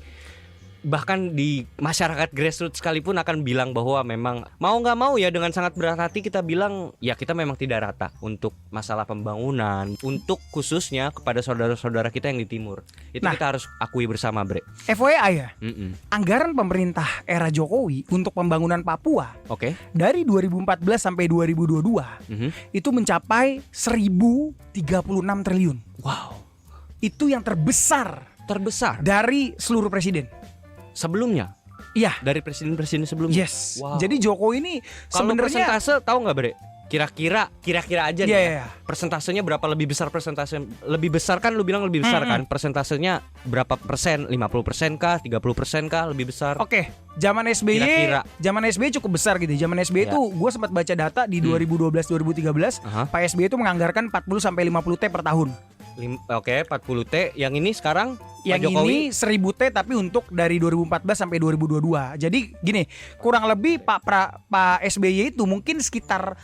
Bahkan di masyarakat grassroots sekalipun akan bilang bahwa memang mau nggak mau ya dengan sangat berat hati kita bilang ya kita memang tidak rata untuk masalah pembangunan, untuk khususnya kepada saudara-saudara kita yang di timur. Itu Nah. kita harus akui bersama, Bre. FYI ya, Mm-mm. anggaran pemerintah era Jokowi untuk pembangunan Papua Oke. dari 2014 sampai 2022 Mhm. itu mencapai 1.036 triliun. Wow, Itu yang terbesar terbesar dari seluruh presiden. sebelumnya Iya. dari presiden-presiden sebelumnya. Yes. Wow. Jadi Jokowi ini Kalau sebenarnya persentase tahu nggak, Bre? Kira-kira aja nih. Iya, ya. iya. Persentasenya berapa lebih besar persentase? Lebih besar kan lu bilang lebih besar kan? Persentasenya berapa persen? 50% kah? 30% kah? Lebih besar? Oke, zaman SBY, Kira-kira. zaman SBY cukup besar gitu. Zaman SBY Ya. itu gue sempat baca data di 2012-2013, Aha. Pak SBY itu menganggarkan 40 sampai 50 T per tahun. Oke, 40 T. Yang ini sekarang Yang Pak Jokowi ini 1000 T tapi untuk dari 2014 sampai 2022. Jadi gini, kurang lebih Pak SBY itu mungkin sekitar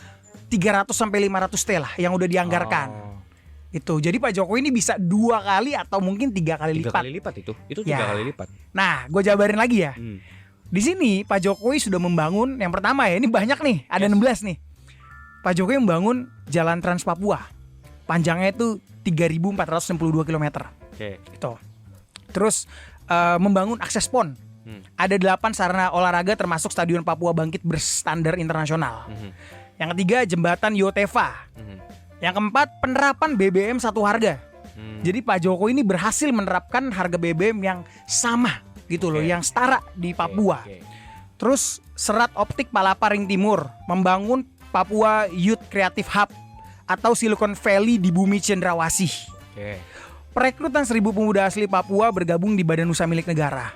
300 sampai 500 T lah yang udah dianggarkan. Oh, Itu. Jadi Pak Jokowi ini bisa 2 kali atau mungkin 3 kali 3 lipat. kali lipat itu. Itu Ya. 3 kali lipat. Nah, gue jabarin lagi ya. Hmm. Di sini Pak Jokowi sudah membangun yang pertama ya, ini banyak nih, ada 16 nih. Pak Jokowi membangun Jalan Trans Papua. Panjangnya itu 3.462 km. Oke. Gitu. Terus membangun akses PON. Ada 8 sarana olahraga termasuk Stadion Papua Bangkit berstandar internasional. Mhm. Yang ketiga jembatan Yotefa. Mhm. Yang keempat penerapan BBM satu harga. Jadi Pak Jokowi ini berhasil menerapkan harga BBM yang sama gitu loh, Oke. yang setara di Papua. Oke. Terus Serat Optik Palaparing Timur membangun Papua Youth Creative Hub atau Silicon Valley di bumi Cendrawasih. Oke. Perekrutan 1.000 pemuda asli Papua bergabung di Badan Usaha Milik Negara.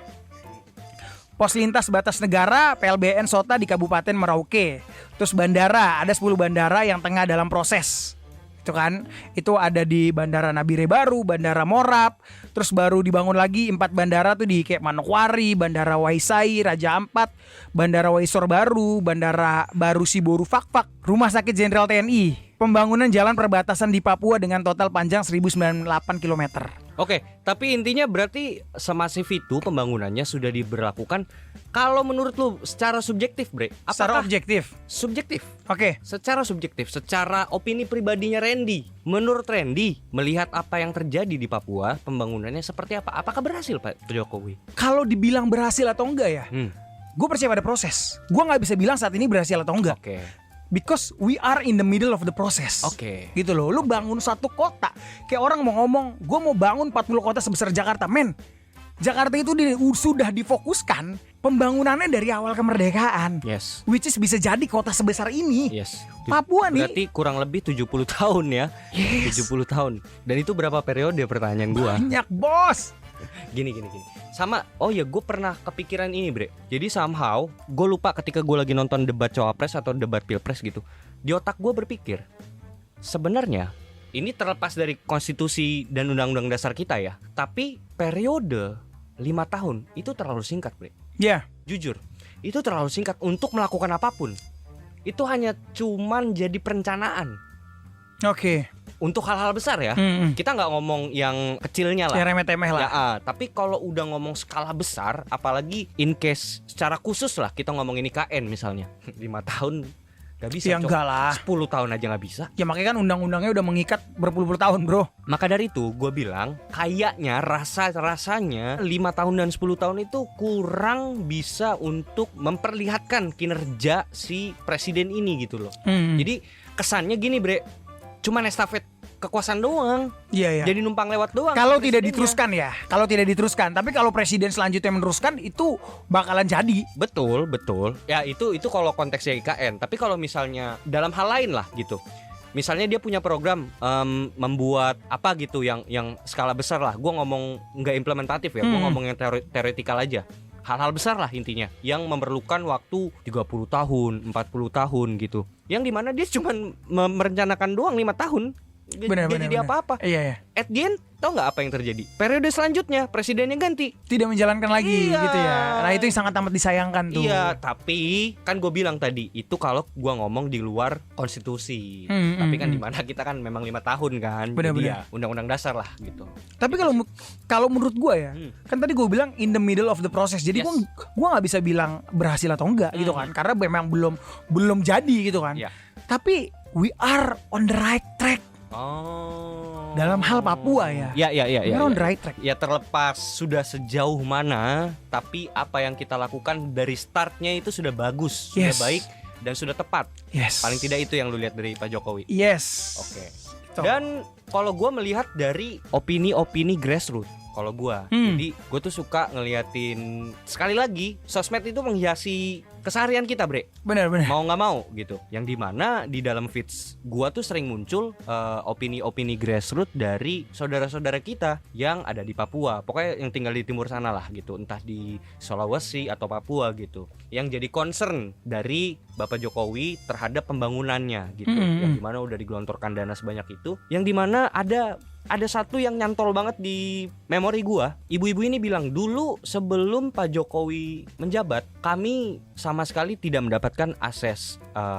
Pos lintas batas negara PLBN Sota di Kabupaten Merauke. Terus bandara, ada 10 bandara yang tengah dalam proses. Itu kan, itu ada di Bandara Nabire Baru, Bandara Morap, terus baru dibangun lagi 4 bandara tuh di kayak Manokwari, Bandara Waisai, Raja Ampat, Bandara Waisor Baru, Bandara Baru Siboru Fakfak, Rumah Sakit Jenderal TNI. Pembangunan jalan perbatasan di Papua dengan total panjang 1.098 km. Oke, tapi intinya berarti semasif itu pembangunannya sudah diberlakukan. Kalau menurut lu secara subjektif, Bre, Secara apakah objektif. subjektif? Oke. Secara subjektif, secara opini pribadinya Randy, menurut Randy, melihat apa yang terjadi di Papua, pembangunannya seperti apa? Apakah berhasil Pak Jokowi? Kalau dibilang berhasil atau enggak ya, gue percaya pada proses. Gue nggak bisa bilang saat ini berhasil atau enggak. Oke. Because we are in the middle of the process. Oke. Gitu loh. Lu bangun satu kota, kayak orang mau ngomong, gue mau bangun 40 kota sebesar Jakarta, men. Jakarta itu sudah difokuskan pembangunannya dari awal kemerdekaan. Yes. Which is bisa jadi kota sebesar ini. Yes. Papua nih. Berarti kurang lebih 70 tahun ya. Yes. 70 tahun. Dan itu berapa periode pertanyaan gua? Banyak bos. Gini. Sama, oh ya gue pernah kepikiran ini, Bre. Jadi somehow gue lupa ketika gue lagi nonton debat cawapres atau debat pilpres gitu. Di otak gue berpikir, sebenarnya ini terlepas dari konstitusi dan undang-undang dasar kita ya. Tapi periode 5 tahun itu terlalu singkat, Bre. Ya. Jujur, itu terlalu singkat untuk melakukan apapun. Itu hanya cuman jadi perencanaan. Oke. Untuk hal-hal besar ya. Kita nggak ngomong yang kecilnya lah. Yang remeh-temeh lah. Ya, tapi kalau udah ngomong skala besar, apalagi in case secara khusus lah kita ngomongin IKN misalnya, 5 tahun gak bisa. Ya enggak lah. 10 tahun aja gak bisa. Ya makanya kan undang-undangnya udah mengikat berpuluh-puluh tahun, bro. Maka dari itu gue bilang kayaknya rasanya 5 tahun dan 10 tahun itu kurang bisa untuk memperlihatkan kinerja si presiden ini gitu loh. Jadi kesannya gini, Bre, cuman estafet kekuasaan doang. Iya. Jadi numpang lewat doang. Kalau tidak presidennya. diteruskan ya, kalau tidak diteruskan. Tapi kalau presiden selanjutnya meneruskan itu bakalan jadi. Betul. Ya itu kalau konteksnya IKN. Tapi kalau misalnya dalam hal lain lah gitu. Misalnya dia punya program membuat apa gitu yang skala besar lah. Gue ngomong nggak implementatif ya. Gue ngomong yang teoretikal aja. Hal-hal besar lah intinya yang memerlukan waktu 30 tahun, 40 tahun gitu. Yang dimana dia cuma merencanakan doang 5 tahun. Benar, jadi benar. apa-apa. Iya. At the end, tau nggak apa yang terjadi? Periode selanjutnya presidennya ganti. Tidak menjalankan lagi Iya. gitu ya. Nah itu yang sangat amat disayangkan tuh. Iya, tapi kan gue bilang tadi itu kalau gue ngomong di luar konstitusi. Tapi kan di mana kita kan memang 5 tahun kan. Benar, Jadi benar. ya undang-undang dasar lah gitu. Tapi kalau menurut gue ya, kan tadi gue bilang in the middle of the process. Jadi Yes. gue nggak bisa bilang berhasil atau enggak gitu kan, karena memang belum jadi gitu kan. Iya. Tapi we are on the right track Oh. dalam hal Papua ya. Ya. We are on the right track. Ya terlepas sudah sejauh mana, tapi apa yang kita lakukan dari startnya itu sudah bagus, sudah Yes. baik dan sudah tepat. Yes. Paling tidak itu yang lu lihat dari Pak Jokowi. Yes. Oke. Gitu. Dan kalau gue melihat dari opini-opini grassroots, kalau gue, jadi gue tuh suka ngeliatin sekali lagi sosmed itu menghiasi keseharian kita, bre. Benar. Mau nggak mau gitu. Yang dimana di dalam feeds gue tuh sering muncul opini-opini grassroots dari saudara-saudara kita yang ada di Papua. Pokoknya yang tinggal di timur sana lah gitu, entah di Sulawesi atau Papua gitu. Yang jadi concern dari Bapak Jokowi terhadap pembangunannya gitu. Yang dimana udah digelontorkan dana sebanyak itu. Yang dimana ada satu yang nyantol banget di memori gua. Ibu-ibu ini bilang, dulu sebelum Pak Jokowi menjabat, kami sama sekali tidak mendapatkan akses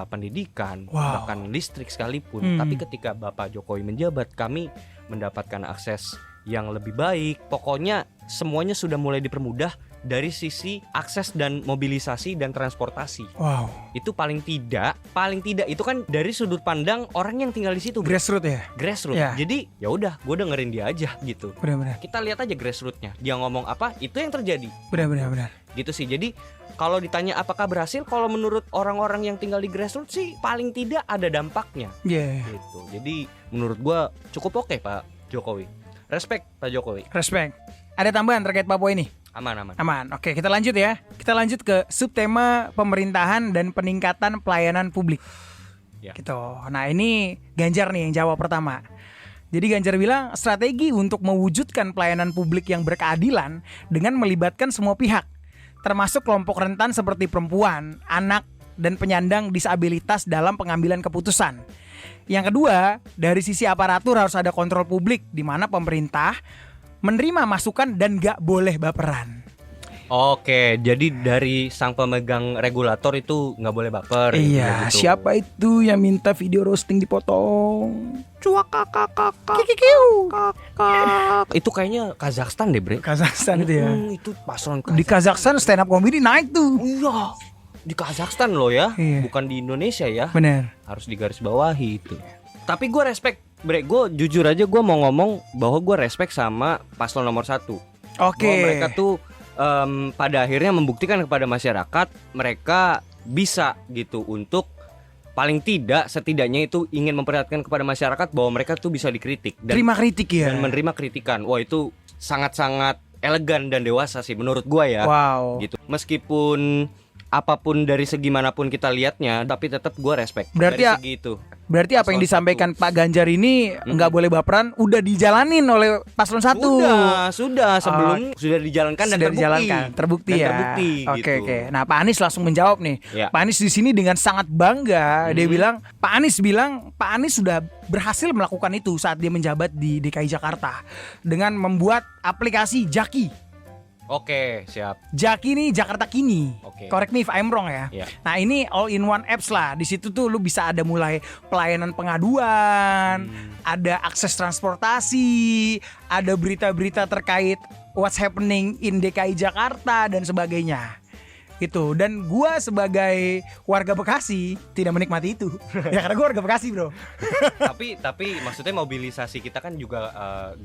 pendidikan, Wow. bahkan listrik sekalipun. Tapi ketika Bapak Jokowi menjabat, kami mendapatkan akses yang lebih baik. Pokoknya semuanya sudah mulai dipermudah dari sisi akses dan mobilisasi dan transportasi. Wow. Itu paling tidak itu kan dari sudut pandang orang yang tinggal di situ. Grassroots ya. Grassroots. Ya. Jadi ya udah, gue dengerin dia aja gitu. Benar. Kita lihat aja grassrootsnya. Dia ngomong apa, itu yang terjadi. Benar. Gitu sih. Jadi kalau ditanya apakah berhasil, kalau menurut orang-orang yang tinggal di grassroots sih paling tidak ada dampaknya. Yeah. Gitu. Jadi menurut gue cukup oke Pak Jokowi. Respect Pak Jokowi. Respect. Ada tambahan terkait Papua ini? Aman. Aman. Oke, kita lanjut ya. Kita lanjut ke subtema pemerintahan dan peningkatan pelayanan publik. Ya. Gitu. Nah, ini Ganjar nih yang jawab pertama. Jadi Ganjar bilang strategi untuk mewujudkan pelayanan publik yang berkeadilan dengan melibatkan semua pihak, termasuk kelompok rentan seperti perempuan, anak, dan penyandang disabilitas dalam pengambilan keputusan. Yang kedua, dari sisi aparatur harus ada kontrol publik di mana pemerintah menerima masukan dan gak boleh baperan. Oke, jadi dari sang pemegang regulator itu nggak boleh baper. Iya, gitu. siapa itu yang minta video roasting dipotong? Cuak kakak. Itu kayaknya Kazakhstan deh, Bre. Kazakhstan itu ya. Itu paslon Di Kazakhstan stand up comedy naik tuh. Iya, di Kazakhstan loh ya, Iya. bukan di Indonesia ya. Bener. Harus digarisbawahi itu. Tapi gue respect, Bre. Gue jujur aja gue mau ngomong bahwa gue respect sama paslon nomor 1. Oke. Bahwa mereka tuh pada akhirnya membuktikan kepada masyarakat mereka bisa gitu untuk paling tidak setidaknya itu ingin memperlihatkan kepada masyarakat bahwa mereka tuh bisa dikritik dan Terima kritik ya. dan menerima kritikan. Wah, itu sangat-sangat elegan dan dewasa sih menurut gua ya. Wow. Gitu. Meskipun apapun dari segi manapun kita lihatnya, tapi tetap gua respect Berarti dari segi itu. Berarti apa yang Paslon disampaikan Pak Ganjar ini nggak boleh baperan udah dijalanin oleh paslon 1. Sudah sebelum sudah dijalankan dan Sudah terbukti. dijalankan, terbukti Dan ya. terbukti, Oke. gitu. Nah, Pak Anies langsung menjawab nih. Ya. Pak Anies di sini dengan sangat bangga dia bilang, Pak Anies sudah berhasil melakukan itu saat dia menjabat di DKI Jakarta dengan membuat aplikasi Jaki. Oke, siap. Jaki nih Jakarta Kini. Oke. Correct me if I'm wrong ya. Iya. Nah, ini all in one apps lah. Di situ tuh lu bisa ada mulai pelayanan pengaduan, ada akses transportasi, ada berita-berita terkait what's happening in DKI Jakarta dan sebagainya. Gitu. Dan gua sebagai warga Bekasi tidak menikmati itu. Ya karena gua warga Bekasi, Bro. tapi maksudnya mobilisasi kita kan juga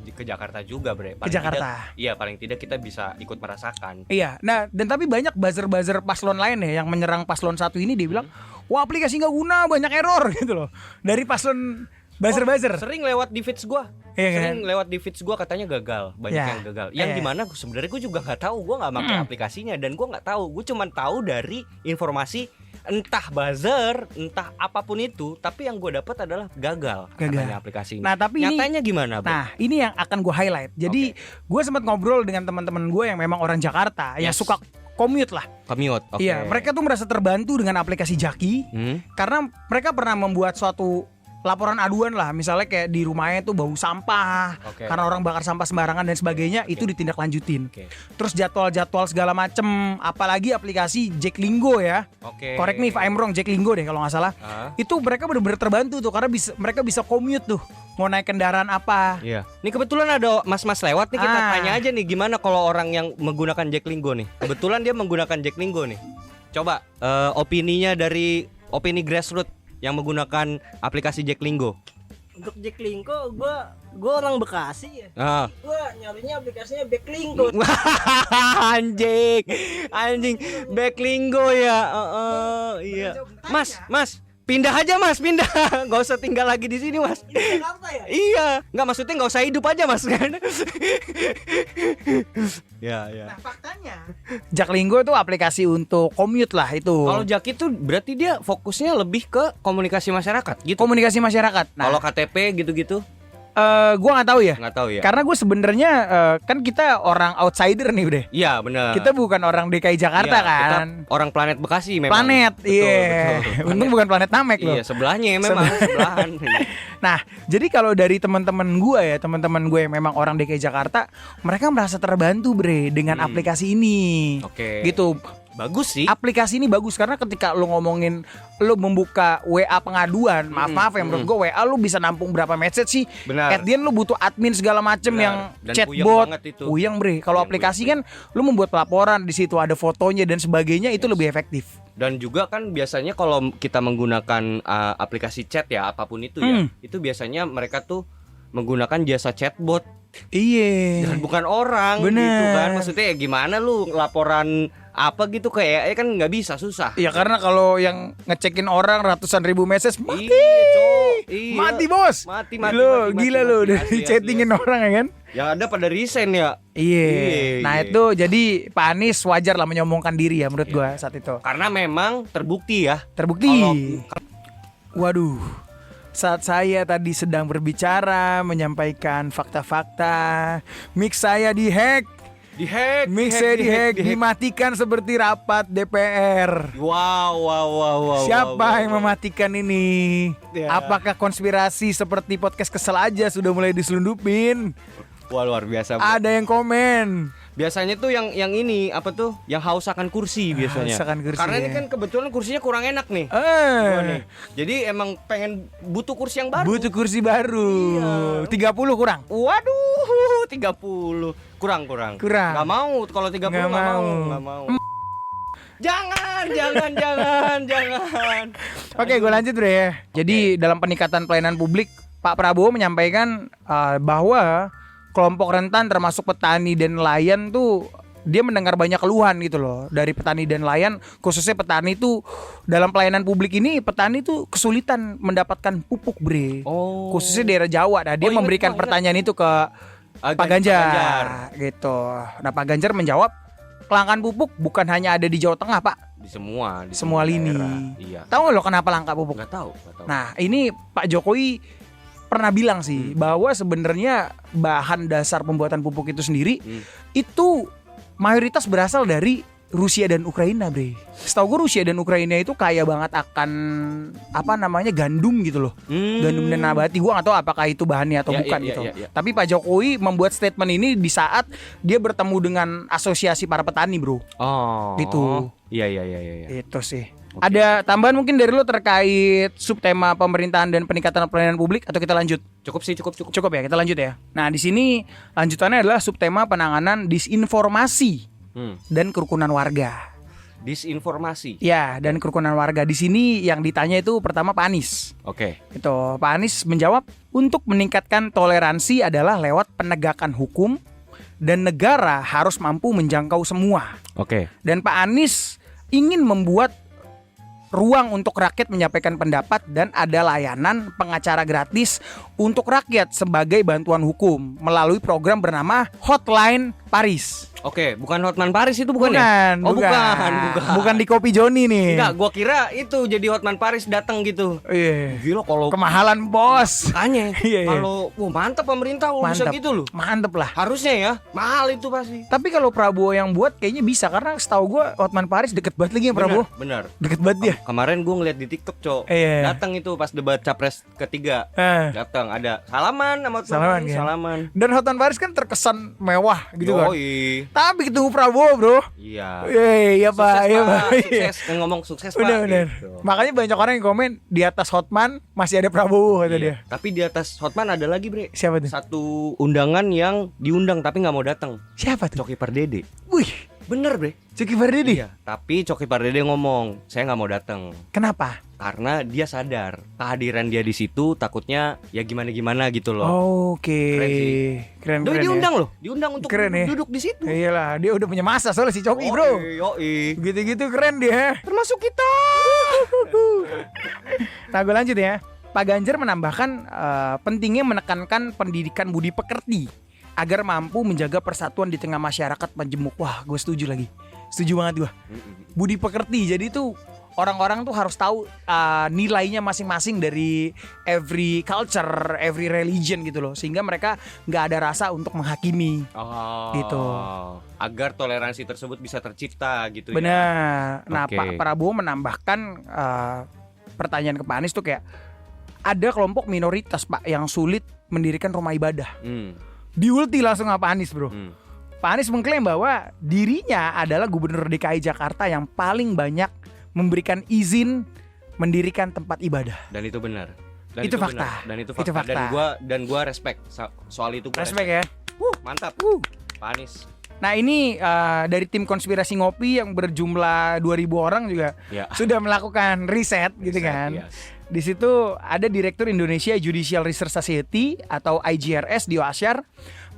ke Jakarta juga, Bre. Ke Jakarta. Paling tidak kita bisa ikut merasakan. Iya, nah dan tapi banyak buzzer-buzzer paslon lain ya yang menyerang paslon 1 ini dia bilang, wah aplikasi nggak guna, banyak error gitu loh. Dari paslon buzzer-buzzer. Sering lewat di feeds gua. Iya kan? Sering lewat di feeds gua katanya gagal, banyak Ya. yang gagal. Yang Iya. dimana sebenarnya gua juga nggak tahu, gua nggak pakai aplikasinya dan gua nggak tahu. Gua cuma tahu dari informasi entah buzzer, entah apapun itu, tapi yang gue dapat adalah gagal katanya aplikasi ini. Nah, tapi nyatanya gimana, Bro? Nah, ini yang akan gue highlight. Jadi, gue sempat ngobrol dengan teman-teman gue yang memang orang Jakarta, yang Yes. suka commute lah. Commute. Oke. Iya, mereka tuh merasa terbantu dengan aplikasi Jaki Hmm? karena mereka pernah membuat suatu laporan aduan lah, misalnya kayak di rumahnya tuh bau sampah karena orang bakar sampah sembarangan dan sebagainya, itu ditindaklanjutin. Terus jadwal-jadwal segala macem, apalagi aplikasi Jaklinggo ya. Correct me if I'm wrong, Jaklinggo deh kalau nggak salah. Itu mereka benar-benar terbantu tuh karena mereka bisa commute tuh, mau naik kendaraan apa. Iya. Nih kebetulan ada mas-mas lewat nih, kita tanya aja nih gimana kalau orang yang menggunakan Jaklinggo nih. Kebetulan dia menggunakan Jaklinggo nih. Coba opininya dari opini grassroots yang menggunakan aplikasi Jaklinggo. Untuk Jaklinggo, gue orang Bekasi ya. Gue nyarinya aplikasinya Backlinggo. anjing, Backlinggo ya. Iya. Mas, pindah aja mas, pindah. Gak usah tinggal lagi di sini mas. Di Jakarta ya? Iya, nggak maksudnya nggak usah hidup aja mas kan. Ya. Nah faktanya Jaklinggo itu aplikasi untuk commute lah itu. Kalau Jak itu berarti dia fokusnya lebih ke komunikasi masyarakat gitu. Komunikasi masyarakat. Nah, Kalau KTP gitu-gitu gua nggak tahu ya. nggak tahu ya. Karena gue sebenarnya kan kita orang outsider nih udah. Iya benar. Kita bukan orang DKI Jakarta Iya, kan. kita orang planet Bekasi memang. Planet, iya. Betul. Untung bukan planet Namek loh. Iya sebelahnya memang sebelahan. Nah, jadi kalau dari teman-teman gue yang memang orang DKI Jakarta, mereka merasa terbantu bre dengan aplikasi ini. Oke. Gitu. Bagus sih. Aplikasi ini bagus karena ketika lo ngomongin, lo membuka WA pengaduan, maaf ya menurut gue WA lo bisa nampung berapa message sih. Benar. At the end lo butuh admin segala macem yang Dan chatbot, puyeng banget itu. puyeng bre. Kalau Puyeng, aplikasi kan lo membuat laporan, di situ ada fotonya dan sebagainya, itu lebih efektif. Dan juga kan biasanya kalau kita menggunakan aplikasi chat ya apapun itu ya, itu biasanya mereka tuh menggunakan jasa chatbot. Iya. Dan bukan orang Bener. gitu kan. Maksudnya ya gimana lu laporan apa gitu kayak kan nggak bisa, susah. Ya karena kalau yang ngecekin orang ratusan ribu message mati. Iya, Cok. Iya. Mati bos. Mati. Gila lo udah Asli, chattingin asli. orang ya kan. Yang ada pada resign ya. Iya. Nah iya. itu jadi Pak Anies wajar lah menyombongkan diri ya menurut gua saat itu. Karena memang terbukti ya. Terbukti. Kalau- Waduh. Saat saya tadi sedang berbicara menyampaikan fakta-fakta, mic saya dihack. Dihack. Mic saya dihack, dimatikan seperti rapat DPR. Wow. Siapa yang mematikan ini? Ya. Apakah konspirasi seperti podcast kesel aja sudah mulai diselundupin? Wah luar biasa. Bro. Ada yang komen. Biasanya tuh yang ini apa tuh? Yang haus akan kursi biasanya. Haus akan kursi, Karena ya. ini kan kebetulan kursinya kurang enak nih. Gua nih. Jadi emang pengen butuh kursi yang baru. Butuh kursi baru. 30 kurang. Waduh, 30. Kurang. Kurang. Gak mau kalau 30 Nggak nggak mau. Jangan. Oke, gue lanjut deh ya. Jadi dalam peningkatan pelayanan publik, Pak Prabowo menyampaikan bahwa kelompok rentan termasuk petani dan nelayan tuh dia mendengar banyak keluhan gitu loh dari petani dan nelayan, khususnya petani tuh dalam pelayanan publik ini petani tuh kesulitan mendapatkan pupuk bre. Oh. Khususnya daerah Jawa. Nah, dia Ingat, memberikan ingat. pertanyaan itu ke Pak Ganjar gitu. Nah, Pak Ganjar menjawab kelangkaan pupuk bukan hanya ada di Jawa Tengah, Pak. Di semua Lini. daerah. Iya. Tahu nggak lo kenapa langka pupuk? Nggak tahu. Nah, ini Pak Jokowi pernah bilang sih bahwa sebenarnya bahan dasar pembuatan pupuk itu sendiri itu mayoritas berasal dari Rusia dan Ukraina, bre. Setahu gue Rusia dan Ukraina itu kaya banget akan gandum gitu loh. Gandum dan nabati. Gue gak tahu apakah itu bahannya atau bukan gitu. Ya. Tapi Pak Jokowi membuat statement ini di saat dia bertemu dengan asosiasi para petani, bro. Oh. Gitu. Iya. Itu sih. Oke. Ada tambahan mungkin dari lo terkait subtema pemerintahan dan peningkatan pelayanan publik atau kita lanjut? Cukup. Cukup ya, kita lanjut ya. Nah, di sini lanjutannya adalah subtema penanganan disinformasi dan kerukunan warga. Disinformasi. Ya, dan kerukunan warga. Di sini yang ditanya itu pertama Pak Anies. Oke. Itu Pak Anies menjawab untuk meningkatkan toleransi adalah lewat penegakan hukum dan negara harus mampu menjangkau semua. Oke. Dan Pak Anies ingin membuat ruang untuk rakyat menyampaikan pendapat dan ada layanan pengacara gratis untuk rakyat sebagai bantuan hukum melalui program bernama Hotline Paris. Oke, bukan Hotman Paris itu bukan ya? Bukan, Oh, bukan. Bukan di Kopi Joni nih. Enggak, gua kira itu jadi Hotman Paris datang gitu. Iya. Gila kalau Kemahalan, Bos. makanya Iya, iya. kalau mantap pemerintah kalau bisa Mantap. gitu loh. Mantep lah. Harusnya ya, mahal itu pasti. Tapi kalau Prabowo yang buat kayaknya bisa, karena setahu gue Hotman Paris deket banget lagi ya Prabowo. Bener. Deket banget dia. Kemarin gua ngeliat di TikTok, Cok. Iya. Datang itu pas debat capres ketiga. Eh. Datang ada salaman sama Hotman Salaman, Paris, kan? salaman. Dan Hotman Paris kan terkesan mewah gitu kan. Yoi. Tapi ketemu Prabowo, Bro. Iya. Iya Pak, Sukses, iya Pak. Pak. Iya. Sukses. Yang ngomong sukses, Pak. Bener. Gitu. Makanya banyak orang yang komen di atas Hotman masih ada Prabowo kata Iya. dia. Tapi di atas Hotman ada lagi, Bre. Siapa tuh? Satu undangan yang diundang tapi nggak mau datang. Siapa tuh? Coki Pardede. Wih, Bener, Bre. Coki Pardede. Iya. Tapi Coki Pardede ngomong, saya nggak mau datang Kenapa? karena dia sadar kehadiran dia di situ takutnya ya gimana gitu loh. Oke. Keren sih. Keren Doi keren. diundang loh, diundang untuk Keren ya. duduk di situ. Iyalah, dia udah punya masa soalnya si Coki, Bro. Yoi. Gitu-gitu keren dia. Termasuk kita. Nah, gue lanjut ya. Pak Ganjar menambahkan pentingnya menekankan pendidikan budi pekerti agar mampu menjaga persatuan di tengah masyarakat majemuk. Wah, gue setuju lagi. Setuju banget gue. Budi pekerti. Jadi tuh orang-orang tuh harus tahu nilainya masing-masing dari every culture, every religion gitu loh. Sehingga mereka nggak ada rasa untuk menghakimi. Oh, Gitu. Agar toleransi tersebut bisa tercipta gitu ya. Benar. Nah, Oke. Pak Prabowo menambahkan pertanyaan ke Pak Anies tuh kayak ada kelompok minoritas Pak yang sulit mendirikan rumah ibadah. Diulti langsung sama Pak Anies, Bro. Pak Anies mengklaim bahwa dirinya adalah gubernur DKI Jakarta yang paling banyak memberikan izin mendirikan tempat ibadah. Dan itu benar. Itu fakta. Dan itu Itu fakta. fakta. Dan gua respect soal itu. Gua Respect ya. Mantap. Pak Anies. Nah, ini dari tim konspirasi ngopi yang berjumlah 2.000 orang juga Ya. sudah melakukan riset gitu kan. Yes. Di situ ada Direktur Indonesia Judicial Research Society atau IJRS Dio Asyar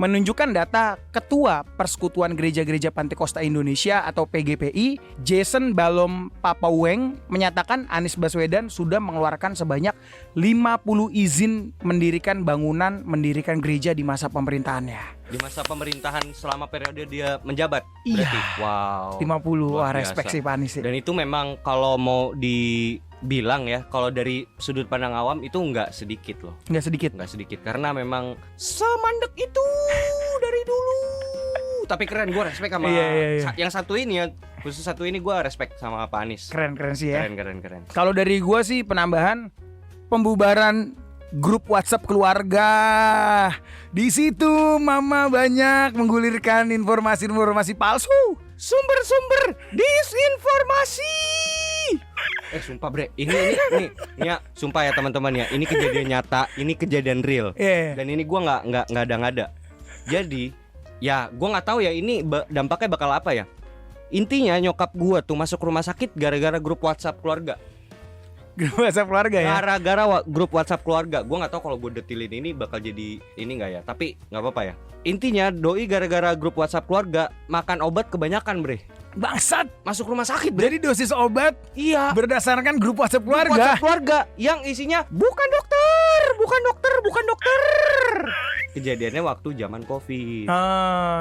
menunjukkan data Ketua Persekutuan Gereja-Gereja Pantekosta Indonesia atau PGPI Jason Balom Papaueng menyatakan Anies Baswedan sudah mengeluarkan sebanyak 50 izin mendirikan mendirikan gereja di masa pemerintahannya. Di masa pemerintahan selama periode dia menjabat. Iya. Berarti. Wow. 50, wah Luar respect biasa. sih Pak Anies sih. Dan itu memang kalau mau dibilang ya, kalau dari sudut pandang awam itu nggak sedikit loh. Nggak sedikit. Nggak sedikit karena memang semandek itu dari dulu. Tapi keren, gue respect sama Iya. yang satu ini ya, khusus satu ini gue respect sama Pak Anies. Keren sih ya. Keren. Kalau dari gua sih penambahan pembubaran grup WhatsApp keluarga. Di situ mama banyak menggulirkan informasi palsu. Sumber-sumber disinformasi. Sumpah bre, ini ya, sumpah ya teman-teman ya, ini kejadian nyata, ini kejadian real. Iya. Dan ini gua nggak ada. Jadi, ya gua nggak tahu ya ini dampaknya bakal apa ya. Intinya nyokap gua tuh masuk rumah sakit gara-gara grup WhatsApp keluarga. Grup WhatsApp keluarga ya. Gara-gara grup WhatsApp keluarga. Gua nggak tahu kalau gue detilin ini bakal jadi ini nggak ya. Tapi nggak apa-apa ya. Intinya doi gara-gara grup WhatsApp keluarga makan obat kebanyakan bre. Bangsat. Masuk rumah sakit bre. Jadi dosis obat Iya. berdasarkan grup WhatsApp Grup keluarga. WhatsApp keluarga yang isinya bukan dokter. Kejadiannya waktu zaman COVID.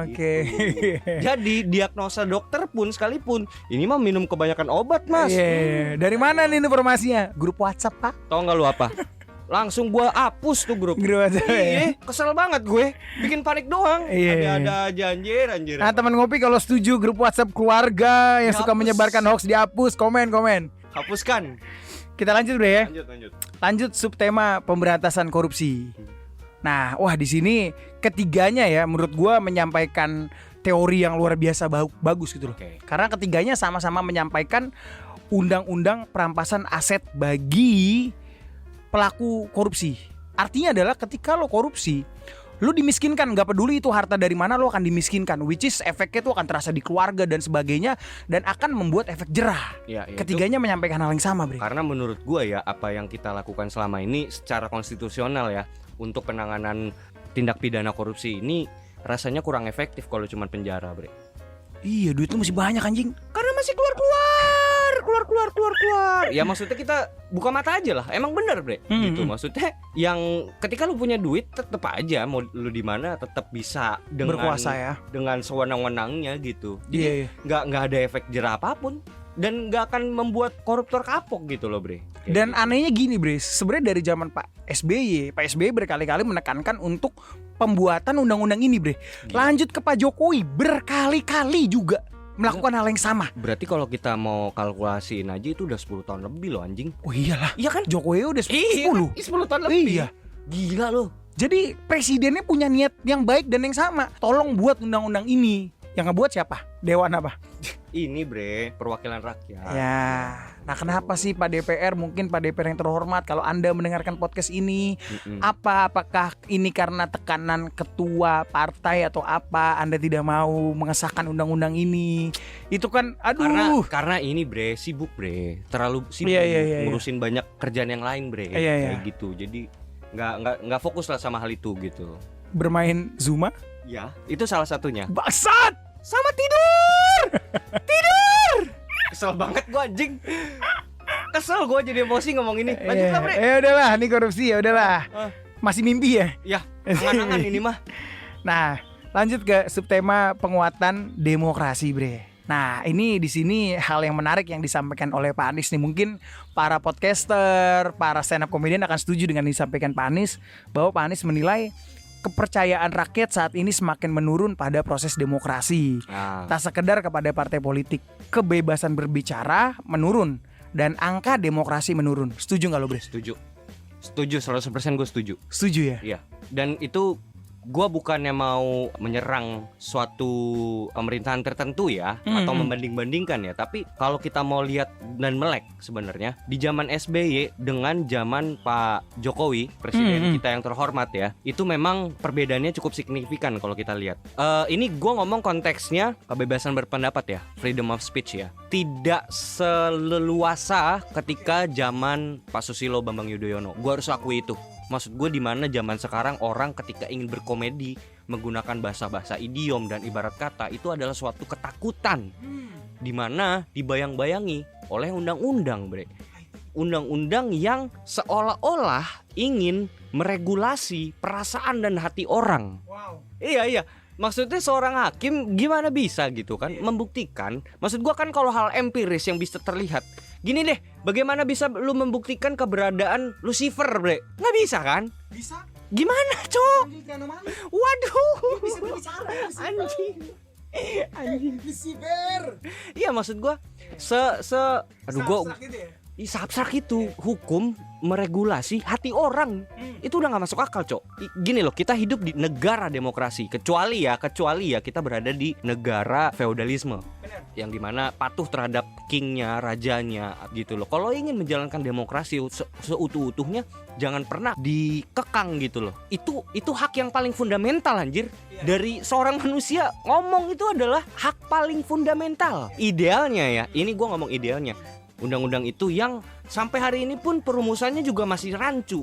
Oke. Gitu. Jadi diagnosa dokter pun sekalipun ini mah minum kebanyakan obat mas. Iya. Dari mana nih informasinya? Grup WhatsApp Pak. Tahu nggak lu apa? Langsung gua hapus tuh grup. Grup WhatsApp. Iya, kesel banget gue. Bikin panik doang. Iya. Ada aja anjir. Nah, teman ngopi kalau setuju grup WhatsApp keluarga yang suka Dihapus. menyebarkan hoax dihapus, komen. Hapuskan. Kita lanjut deh ya. Lanjut. Lanjut subtema pemberantasan korupsi. Nah, wah di sini ketiganya ya menurut gua menyampaikan teori yang luar biasa bagus gitu loh. Oke. Karena ketiganya sama-sama menyampaikan undang-undang perampasan aset bagi pelaku korupsi. Artinya adalah ketika lo korupsi, lo dimiskinkan, nggak peduli itu harta dari mana, lo akan dimiskinkan, which is efeknya itu akan terasa di keluarga dan sebagainya, dan akan membuat efek jerah. Ya, Ketiganya menyampaikan hal yang sama, Bre. Karena menurut gua ya apa yang kita lakukan selama ini secara konstitusional ya untuk penanganan tindak pidana korupsi ini rasanya kurang efektif kalau cuma penjara, bre. Iya, duit lu masih banyak anjing. Karena masih keluar. keluar. Ya maksudnya kita buka mata aja lah. Emang bener bre gitu. Maksudnya yang ketika lu punya duit tetep aja mau lu di mana tetap bisa dengan Berkuasa ya. dengan sewenang-wenangnya gitu. Jadi nggak ada efek jerah apapun dan nggak akan membuat koruptor kapok gitu loh bre. Dan anehnya gini bre, sebenarnya dari zaman Pak SBY berkali-kali menekankan untuk pembuatan undang-undang ini bre. Lanjut ke Pak Jokowi berkali-kali juga melakukan hal yang sama. Berarti kalau kita mau kalkulasiin aja itu udah 10 tahun lebih loh anjing. Oh iyalah. Iya kan? Jokowi udah 10. Iya, 10 tahun lebih. Iya. Gila loh. Jadi presidennya punya niat yang baik dan yang sama. Tolong buat undang-undang ini. Yang ngebuat siapa? Dewan apa? Ini bre, perwakilan rakyat. Ya. Nah kenapa sih Pak DPR, mungkin Pak DPR yang terhormat, kalau Anda mendengarkan podcast ini, apakah ini karena tekanan ketua partai atau apa Anda tidak mau mengesahkan undang-undang ini? Itu kan Karena ini bre, sibuk bre. Terlalu sibuk ngurusin banyak kerjaan yang lain bre. Kayak gitu. Jadi nggak fokus lah sama hal itu gitu. Bermain Zuma? Ya, itu salah satunya. Bangsat! Sama tidur. Kesel banget gue anjing. Kesel gue jadi emosi ngomong ini. Lanjut lah bre. Udahlah, ini korupsi ya udahlah. Masih mimpi ya? Ya, angan-angan ini mah. Nah, lanjut ke subtema penguatan demokrasi, bre. Nah, ini di sini hal yang menarik yang disampaikan oleh Pak Anies nih. Mungkin para podcaster, para stand up comedian akan setuju dengan disampaikan Pak Anies bahwa Pak Anies menilai kepercayaan rakyat saat ini semakin menurun pada proses demokrasi. Tak sekedar kepada partai politik, kebebasan berbicara menurun dan angka demokrasi menurun. Setuju nggak lo bre? Setuju 100% gue setuju. Setuju ya? Iya. Dan itu gue bukannya mau menyerang suatu pemerintahan tertentu ya, atau membanding-bandingkan ya. Tapi kalau kita mau lihat dan melek sebenarnya di zaman SBY dengan zaman Pak Jokowi, presiden kita yang terhormat ya, itu memang perbedaannya cukup signifikan kalau kita lihat. Ini gue ngomong konteksnya kebebasan berpendapat ya, freedom of speech ya. Tidak seleluasa ketika zaman Pak Susilo Bambang Yudhoyono. Gue harus akui itu. Maksud gue di mana zaman sekarang orang ketika ingin berkomedi menggunakan bahasa-bahasa idiom dan ibarat kata itu adalah suatu ketakutan, di mana dibayang-bayangi oleh undang-undang, bre. Undang-undang yang seolah-olah ingin meregulasi perasaan dan hati orang. Iya. Maksudnya seorang hakim gimana bisa gitu kan membuktikan. Maksud gua kan kalau hal empiris yang bisa terlihat. Gini deh, bagaimana bisa lu membuktikan keberadaan Lucifer, bre? Nggak bisa kan? Bisa. Gimana, Cok? Waduh. Bisa bicara. Anjing. Lucifer. Iya, maksud gua aduh gua abstrak itu hukum meregulasi hati orang. Itu udah gak masuk akal, Cok. Gini loh, kita hidup di negara demokrasi. Kecuali ya kita berada di negara feodalisme. Bener. Yang dimana patuh terhadap kingnya, rajanya gitu loh. Kalau ingin menjalankan demokrasi seutuh-utuhnya, jangan pernah dikekang gitu loh. Itu hak yang paling fundamental anjir. Dari seorang manusia, ngomong itu adalah hak paling fundamental. Idealnya ya, ini gue ngomong idealnya, undang-undang itu yang sampai hari ini pun perumusannya juga masih rancu.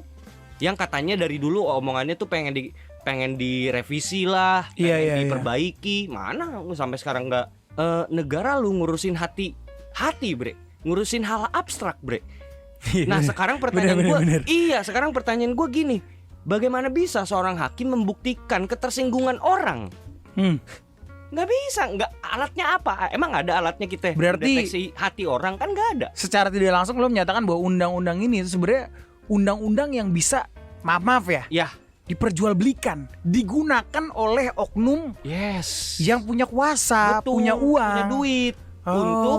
Yang katanya dari dulu omongannya tuh pengen direvisi lah, diperbaiki. Mana sampai sekarang nggak. Negara lu ngurusin hati bre, ngurusin hal abstrak bre. Nah sekarang pertanyaan gue, sekarang pertanyaan gue gini, bagaimana bisa seorang hakim membuktikan ketersinggungan orang? Nggak bisa, nggak, alatnya apa? Emang ada alatnya kita berarti deteksi hati orang? Kan nggak ada. Secara tidak langsung lo menyatakan bahwa undang-undang ini itu sebenarnya undang-undang yang bisa maaf ya diperjualbelikan, digunakan oleh oknum yang punya kuasa, punya uang, punya duit untuk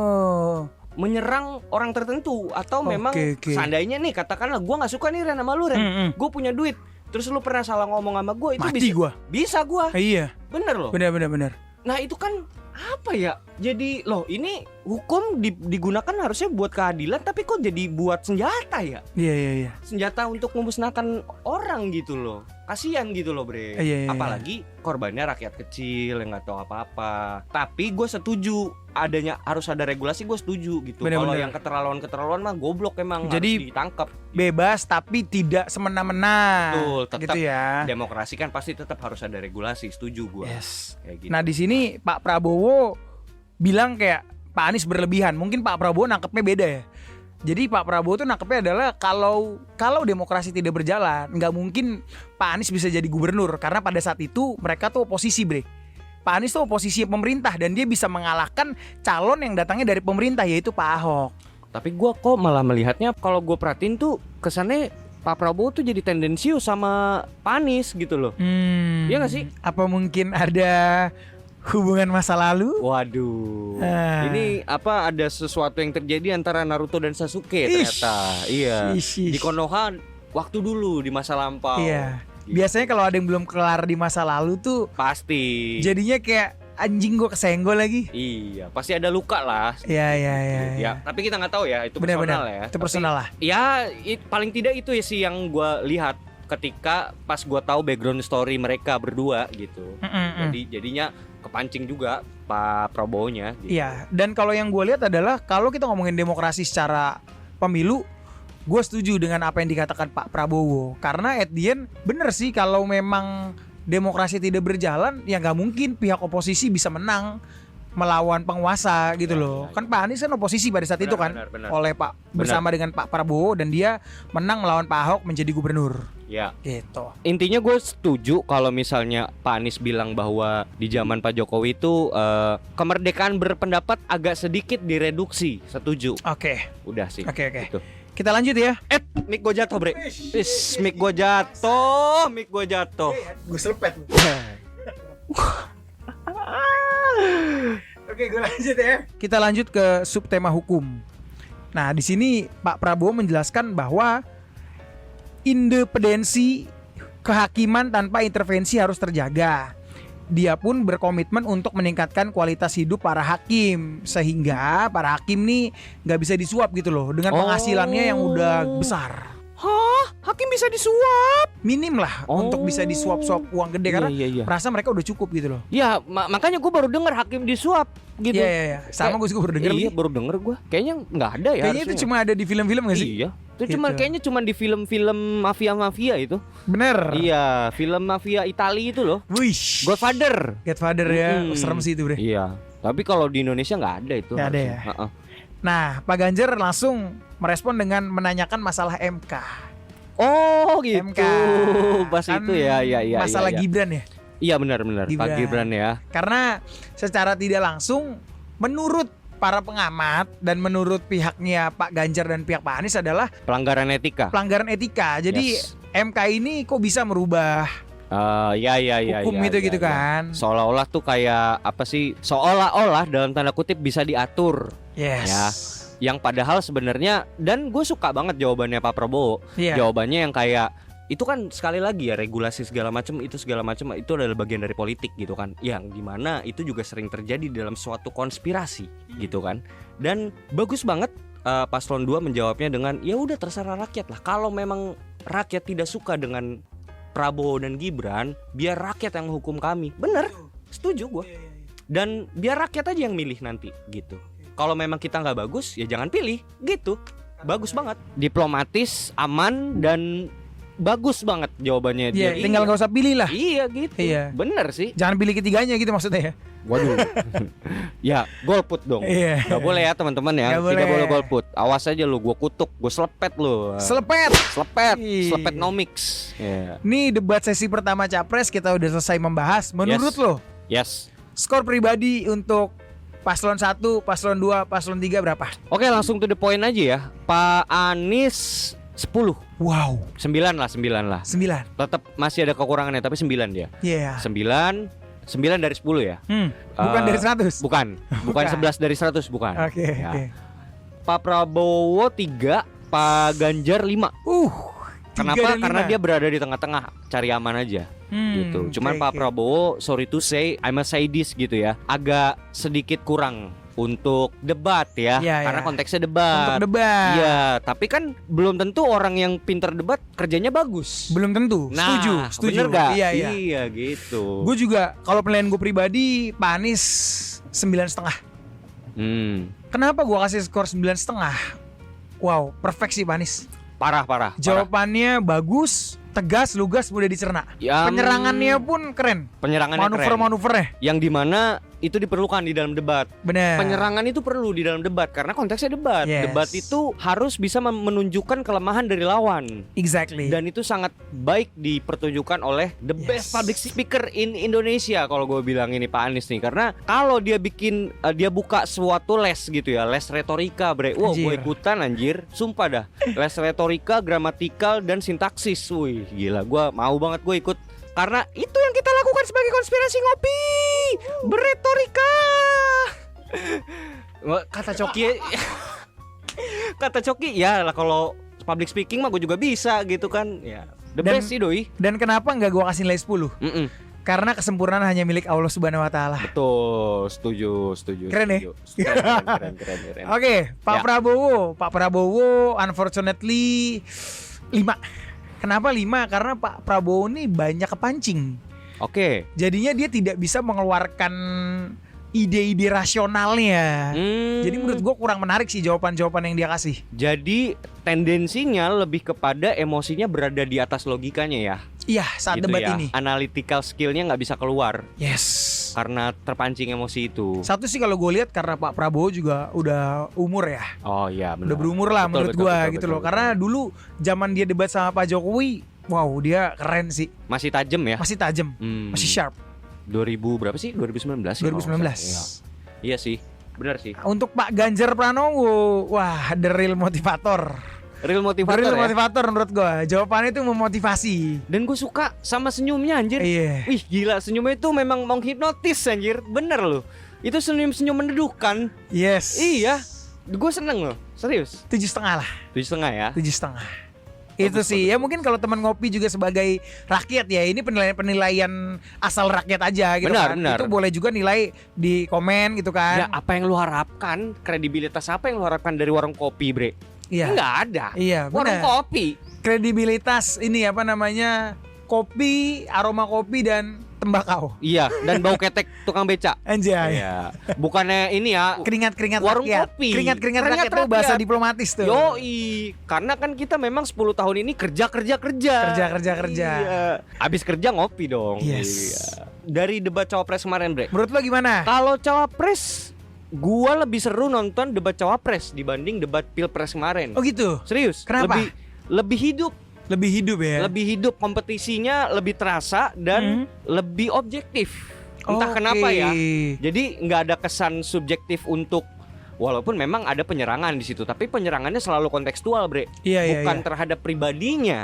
menyerang orang tertentu. Atau memang seandainya nih katakanlah gue nggak suka nih Ren sama lu Ren, gue punya duit, terus lu pernah salah ngomong sama gue, itu mati bisa gue. Iya. Bener loh. Bener. Nah itu kan apa ya? Jadi loh ini hukum digunakan harusnya buat keadilan, tapi kok jadi buat senjata ya? Iya. Senjata untuk memusnahkan orang gitu loh. Kasian gitu loh bre. Apalagi korbannya rakyat kecil yang nggak tahu apa-apa. Tapi gue setuju adanya harus ada regulasi, gue setuju gitu. Kalau yang keterlaluan mah goblok emang, jadi harus ditangkap. Bebas tapi tidak semena-mena. Betul, tetap gitu ya. Demokrasi kan pasti tetap harus ada regulasi, setuju gue. Kayak gitu. Nah di sini Pak Prabowo bilang kayak Pak Anies berlebihan. Mungkin Pak Prabowo nangkepnya beda ya. Jadi Pak Prabowo tuh nangkepnya adalah kalau demokrasi tidak berjalan, nggak mungkin Pak Anies bisa jadi gubernur, karena pada saat itu mereka tuh oposisi, bre. Pak Anies tuh oposisi pemerintah dan dia bisa mengalahkan calon yang datangnya dari pemerintah, yaitu Pak Ahok. Tapi gue kok malah melihatnya kalau gue perhatiin tuh kesannya Pak Prabowo tuh jadi tendensius sama Pak Anies gitu loh. Iya gak sih? Apa mungkin ada hubungan masa lalu? Waduh, ini apa ada sesuatu yang terjadi antara Naruto dan Sasuke ternyata. Iya. Di Konoha waktu dulu di masa lampau. Iya. Biasanya kalau ada yang belum kelar di masa lalu tuh pasti jadinya kayak anjing gue kesenggol lagi. Iya, pasti ada luka lah. Iya. Ya, tapi kita nggak tahu ya, itu personal ya. Itu personal lah. Ya, paling tidak itu ya sih yang gue lihat ketika pas gue tahu background story mereka berdua gitu. Jadinya kepancing juga Pak Prabowo-nya. Gitu. Iya. Dan kalau yang gue lihat adalah kalau kita ngomongin demokrasi secara pemilu, gue setuju dengan apa yang dikatakan Pak Prabowo. Karena at the end bener sih, kalau memang demokrasi tidak berjalan, ya nggak mungkin pihak oposisi bisa menang melawan penguasa gitu loh. Kan Pak Anies kan oposisi pada saat itu kan, oleh Pak bersama dengan Pak Prabowo, dan dia menang melawan Pak Ahok menjadi gubernur. Ya. Gitu. Intinya gue setuju kalau misalnya Pak Anies bilang bahwa di zaman Pak Jokowi itu kemerdekaan berpendapat agak sedikit direduksi. Setuju. Oke. Udah sih. Oke. Gitu. Kita lanjut ya. Mic gue jatuh, bre. Mic gue jatuh. Gue selepet. Oke, gue lanjut ya. Kita lanjut ke subtema hukum. Nah, di sini Pak Prabowo menjelaskan bahwa independensi kehakiman tanpa intervensi harus terjaga. Dia pun berkomitmen untuk meningkatkan kualitas hidup para hakim, sehingga para hakim nih nggak bisa disuap gitu loh, dengan penghasilannya yang udah besar. Hah? Hakim bisa disuap? Minim lah untuk bisa disuap-suap uang gede, karena merasa mereka udah cukup gitu loh. Ya, makanya gue baru dengar hakim disuap gitu. Iya. Sama gue juga baru denger. Iya, baru denger gue. Kayaknya nggak ada ya. Kayaknya itu cuma ada di film-film nggak sih? Iya. Itu kayaknya cuma di film-film mafia itu. Bener. Iya, film mafia Italia itu loh. Wish. Godfather Ya, serem sih itu, bre. Iya. Tapi kalau di Indonesia nggak ada itu. Nggak ada ya. Nah, Pak Ganjar langsung merespon dengan menanyakan masalah MK. Oh gitu. MK. Pas kan itu ya. Masalah ya. Gibran ya. Iya benar. Pak Gibran ya. Karena secara tidak langsung, menurut para pengamat dan menurut pihaknya Pak Ganjar dan pihak Pak Anies adalah pelanggaran etika. Jadi MK ini kok bisa merubah hukum itu gitu kan. Seolah-olah tuh kayak apa sih? Seolah-olah dalam tanda kutip bisa diatur. Yes. Ya. Yang padahal sebenarnya, dan gue suka banget jawabannya Pak Prabowo. Jawabannya yang kayak itu kan sekali lagi ya, regulasi segala macam itu adalah bagian dari politik gitu kan. Yang dimana itu juga sering terjadi dalam suatu konspirasi gitu kan. Dan bagus banget Paslon 2 menjawabnya dengan ya udah terserah rakyat lah. Kalau memang rakyat tidak suka dengan Prabowo dan Gibran, biar rakyat yang menghukum kami. Bener, setuju gue. Dan biar rakyat aja yang milih nanti gitu. Kalau memang kita nggak bagus, ya jangan pilih gitu. Bagus banget, diplomatis, aman, dan bagus banget jawabannya dia. Tinggal nggak usah pilih lah. Iya gitu. Bener sih. Jangan pilih ketiganya gitu maksudnya ya. Waduh. Ya, golput dong. Gak boleh ya teman-teman ya. Tidak boleh golput. Awas aja lu, gue kutuk, gue selepet lu. Selepet nomics. Nih debat sesi pertama Capres kita udah selesai membahas. Menurut lo? Yes. Skor pribadi untuk Paslon 1, Paslon 2, Paslon 3 berapa? Oke, langsung to the point aja ya. Pak Anies 10. Wow. 9 lah. 9. Tetap masih ada kekurangannya, tapi 9 dia. Iya. 9 dari 10 ya. Bukan dari 100. Bukan 11 dari 100 bukan. Oke. Pak Prabowo 3, Pak Ganjar 5. Kenapa? Karena dia berada di tengah-tengah, cari aman aja. Gitu. Cuman Pak Prabowo, sorry to say, I must say this gitu ya, agak sedikit kurang untuk debat ya, karena konteksnya debat. Untuk debat. Iya, tapi kan belum tentu orang yang pintar debat kerjanya bagus. Belum tentu. Nah, setuju. Bener gak? Iya gitu. Gue juga kalau penilaian gue pribadi, Pak Anies 9,5. Kenapa gue kasih skor 9,5? Wow, perfect sih Pak Anies. Parah. Jawabannya bagus, tegas, lugas, mudah dicerna. Penyerangannya pun keren. Manuvernya. Manuvernya. Yang dimana itu diperlukan di dalam debat. Benar. Penyerangan itu perlu di dalam debat karena konteksnya debat. Yes. Debat itu harus bisa menunjukkan kelemahan dari lawan. Exactly. Dan itu sangat baik dipertunjukkan oleh the best public speaker in Indonesia kalau gue bilang ini Pak Anies nih. Karena kalau dia bikin dia buka suatu les gitu ya, les retorika bre. Wow, gue ikutan anjir. Sumpah dah. Les retorika, gramatikal dan sintaksis. Wih, gila, gue mau banget gue ikut. Karena itu yang kita lakukan sebagai konspirasi ngopi berretorika. Kata Coki kata Coki ya lah, kalau public speaking mah gue juga bisa gitu kan. Ya, the best sih doi. Dan kenapa nggak gue kasih nilai 10? Karena kesempurnaan hanya milik Allah Subhanahu Wa Taala. Betul, setuju. Keren ya? Keren. Oke, Pak Prabowo unfortunately 5. Kenapa 5? Karena Pak Prabowo ini banyak kepancing. Oke. Jadinya dia tidak bisa mengeluarkan ide-ide rasionalnya. Jadi menurut gue kurang menarik sih jawaban-jawaban yang dia kasih. Jadi tendensinya lebih kepada emosinya berada di atas logikanya ya. Iya, saat gitu debat ya. ini. Analytical skillnya nggak bisa keluar. Yes. Karena terpancing emosi itu. Satu sih kalau gue lihat karena Pak Prabowo juga udah umur ya. Oh iya benar. Udah berumur lah menurut gue gitu loh. Karena dulu zaman dia debat sama Pak Jokowi, wow dia keren sih. Masih tajam ya. Masih tajam, masih sharp. 2000 berapa sih? 2019. 2019. Iya sih, benar sih. Untuk Pak Ganjar Pranowo, wah the real motivator. Real motivator Menurut gue. Jawabannya itu memotivasi. Dan gue suka sama senyumnya anjir. Iya. Wih gila, senyumnya itu memang menghipnotis anjir. Bener loh. Itu senyum-senyum mendeduhkan. Yes. Iya. Gue seneng loh. Serius. 7,5 lah. 7,5 ya. 7,5. Itu sih ya, mungkin kalau teman ngopi juga sebagai rakyat ya, ini penilaian asal rakyat aja gitu. Benar. Itu boleh juga nilai di komen gitu kan. Ya apa yang lu harapkan? Kredibilitas apa yang lu harapkan dari warung kopi bre? Iya. Nggak ada. Iya, warung benar. kopi. Kredibilitas ini apa namanya? Kopi, aroma kopi dan tembakau. Iya, dan bau ketek tukang beca. Anjay. Iya. Bukannya ini ya. Keringat-keringat warung rakyat. kopi. Keringat-keringat rakyat itu bahasa diplomatis tuh. Yoi. Karena kan kita memang 10 tahun ini kerja. Kerja. Iya. Abis kerja ngopi dong. Yes. Iya. Dari debat cawapres kemarin bre, Menurut lo gimana? kalau cawapres gua lebih seru nonton debat cawapres dibanding debat pilpres kemarin. Oh gitu. Serius? Kenapa? Lebih hidup. Lebih hidup ya. Lebih hidup, kompetisinya lebih terasa dan lebih objektif. Entah Oke. kenapa ya. Jadi nggak ada kesan subjektif untuk, walaupun memang ada penyerangan di situ, tapi penyerangannya selalu kontekstual, bre. Iya, Bukan iya. terhadap pribadinya,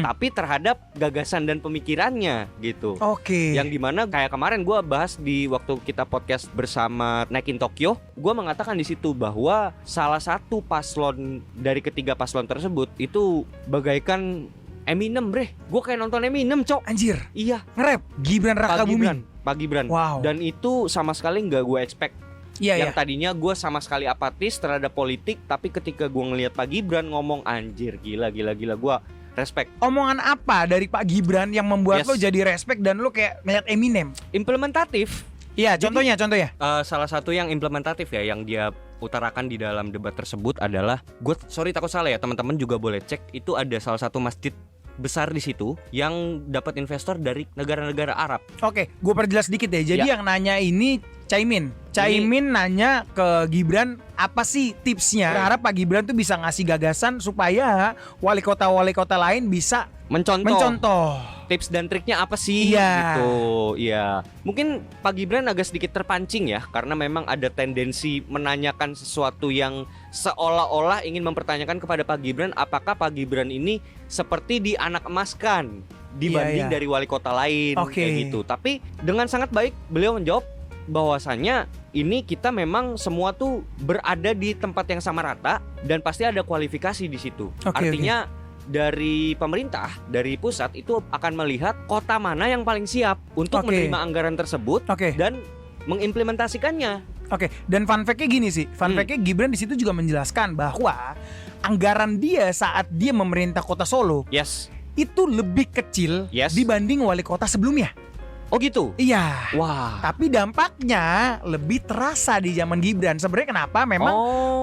tapi terhadap gagasan dan pemikirannya gitu. Oke. Yang dimana kayak kemarin gue bahas di waktu kita podcast bersama Naikin Tokyo, gue mengatakan di situ bahwa salah satu paslon dari ketiga paslon tersebut itu bagaikan Eminem bre. Gue kayak nonton Eminem cok. Anjir. Iya. Nge-rap Gibran Raka Buming. Pak Gibran. Wow. Dan itu sama sekali nggak gue expect. Iya, Yang tadinya gue sama sekali apatis terhadap politik, tapi ketika gue ngelihat Pak Gibran ngomong, anjir gila gue respect. Omongan apa dari Pak Gibran yang membuat lo jadi respect dan lo kayak ngeliat Eminem? Implementatif. Iya, contohnya. Salah satu yang implementatif ya yang dia utarakan di dalam debat tersebut adalah, gue sorry takut salah ya, teman-teman juga boleh cek, itu ada salah satu masjid besar di situ yang dapat investor dari negara-negara Arab. Oke, gue perjelas sedikit deh. Jadi Ya. yang nanya ini Caimin nanya ke Gibran apa sih tipsnya. Berharap Pak Gibran tuh bisa ngasih gagasan supaya wali kota lain bisa mencontoh. Tips dan triknya apa sih? Iya. Gitu. Iya. Mungkin Pak Gibran agak sedikit terpancing ya, karena memang ada tendensi menanyakan sesuatu yang seolah-olah ingin mempertanyakan kepada Pak Gibran apakah Pak Gibran ini seperti dianak emaskan dibanding Iya. dari wali kota lain kayak gitu. Tapi dengan sangat baik beliau menjawab bahwasanya ini kita memang semua tuh berada di tempat yang sama rata dan pasti ada kualifikasi di situ. Artinya dari pemerintah, dari pusat itu akan melihat kota mana yang paling siap untuk menerima anggaran tersebut dan mengimplementasikannya. Dan fun fact-nya gini sih. Fun fact-nya Gibran di situ juga menjelaskan bahwa anggaran dia saat dia memerintah kota Solo itu lebih kecil dibanding wali kota sebelumnya. Oh gitu. Iya. Wah. Tapi dampaknya lebih terasa di zaman Gibran. Sebenarnya kenapa? Memang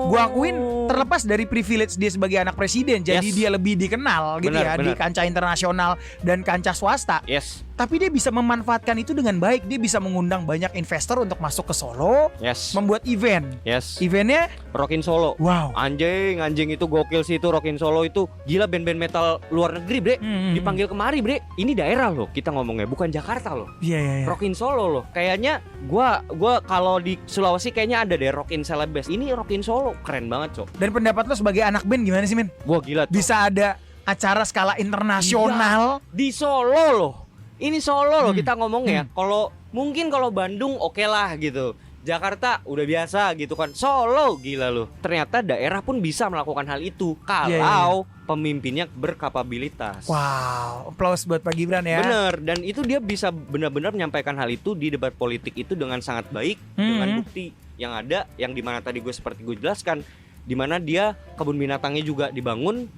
gua akuin terlepas dari privilege dia sebagai anak presiden, jadi Yes. dia lebih dikenal gitu Benar, ya di benar. kancah internasional dan kancah swasta. Yes. Tapi dia bisa memanfaatkan itu dengan baik. Dia bisa mengundang banyak investor untuk masuk ke Solo, Yes. membuat event. Yes. Eventnya, Rockin Solo. wow. Anjing itu gokil sih itu Rockin Solo itu. Gila band-band metal luar negeri, Bre. Dipanggil kemari, Bre. Ini daerah loh kita ngomongnya, bukan Jakarta loh. Iya, iya, iya. Rockin Solo loh. Kayaknya gua kalau di Sulawesi kayaknya ada deh Rockin Celebes. Ini Rockin Solo keren banget, Cok. Dan pendapat lo sebagai anak band gimana sih, men? Gua gila, Cok. Bisa ada acara skala internasional. Di Solo loh. Ini Solo loh kita ngomongnya. Kalau mungkin kalau Bandung oke lah gitu. Jakarta udah biasa gitu kan. Solo gila loh. Ternyata daerah pun bisa melakukan hal itu kalau pemimpinnya berkapabilitas. Wow, applause buat Pak Gibran ya. Bener, dan itu dia bisa benar-benar menyampaikan hal itu di debat politik itu dengan sangat baik, dengan bukti yang ada, yang dimana tadi gue seperti gue jelaskan, dimana dia kebun binatangnya juga dibangun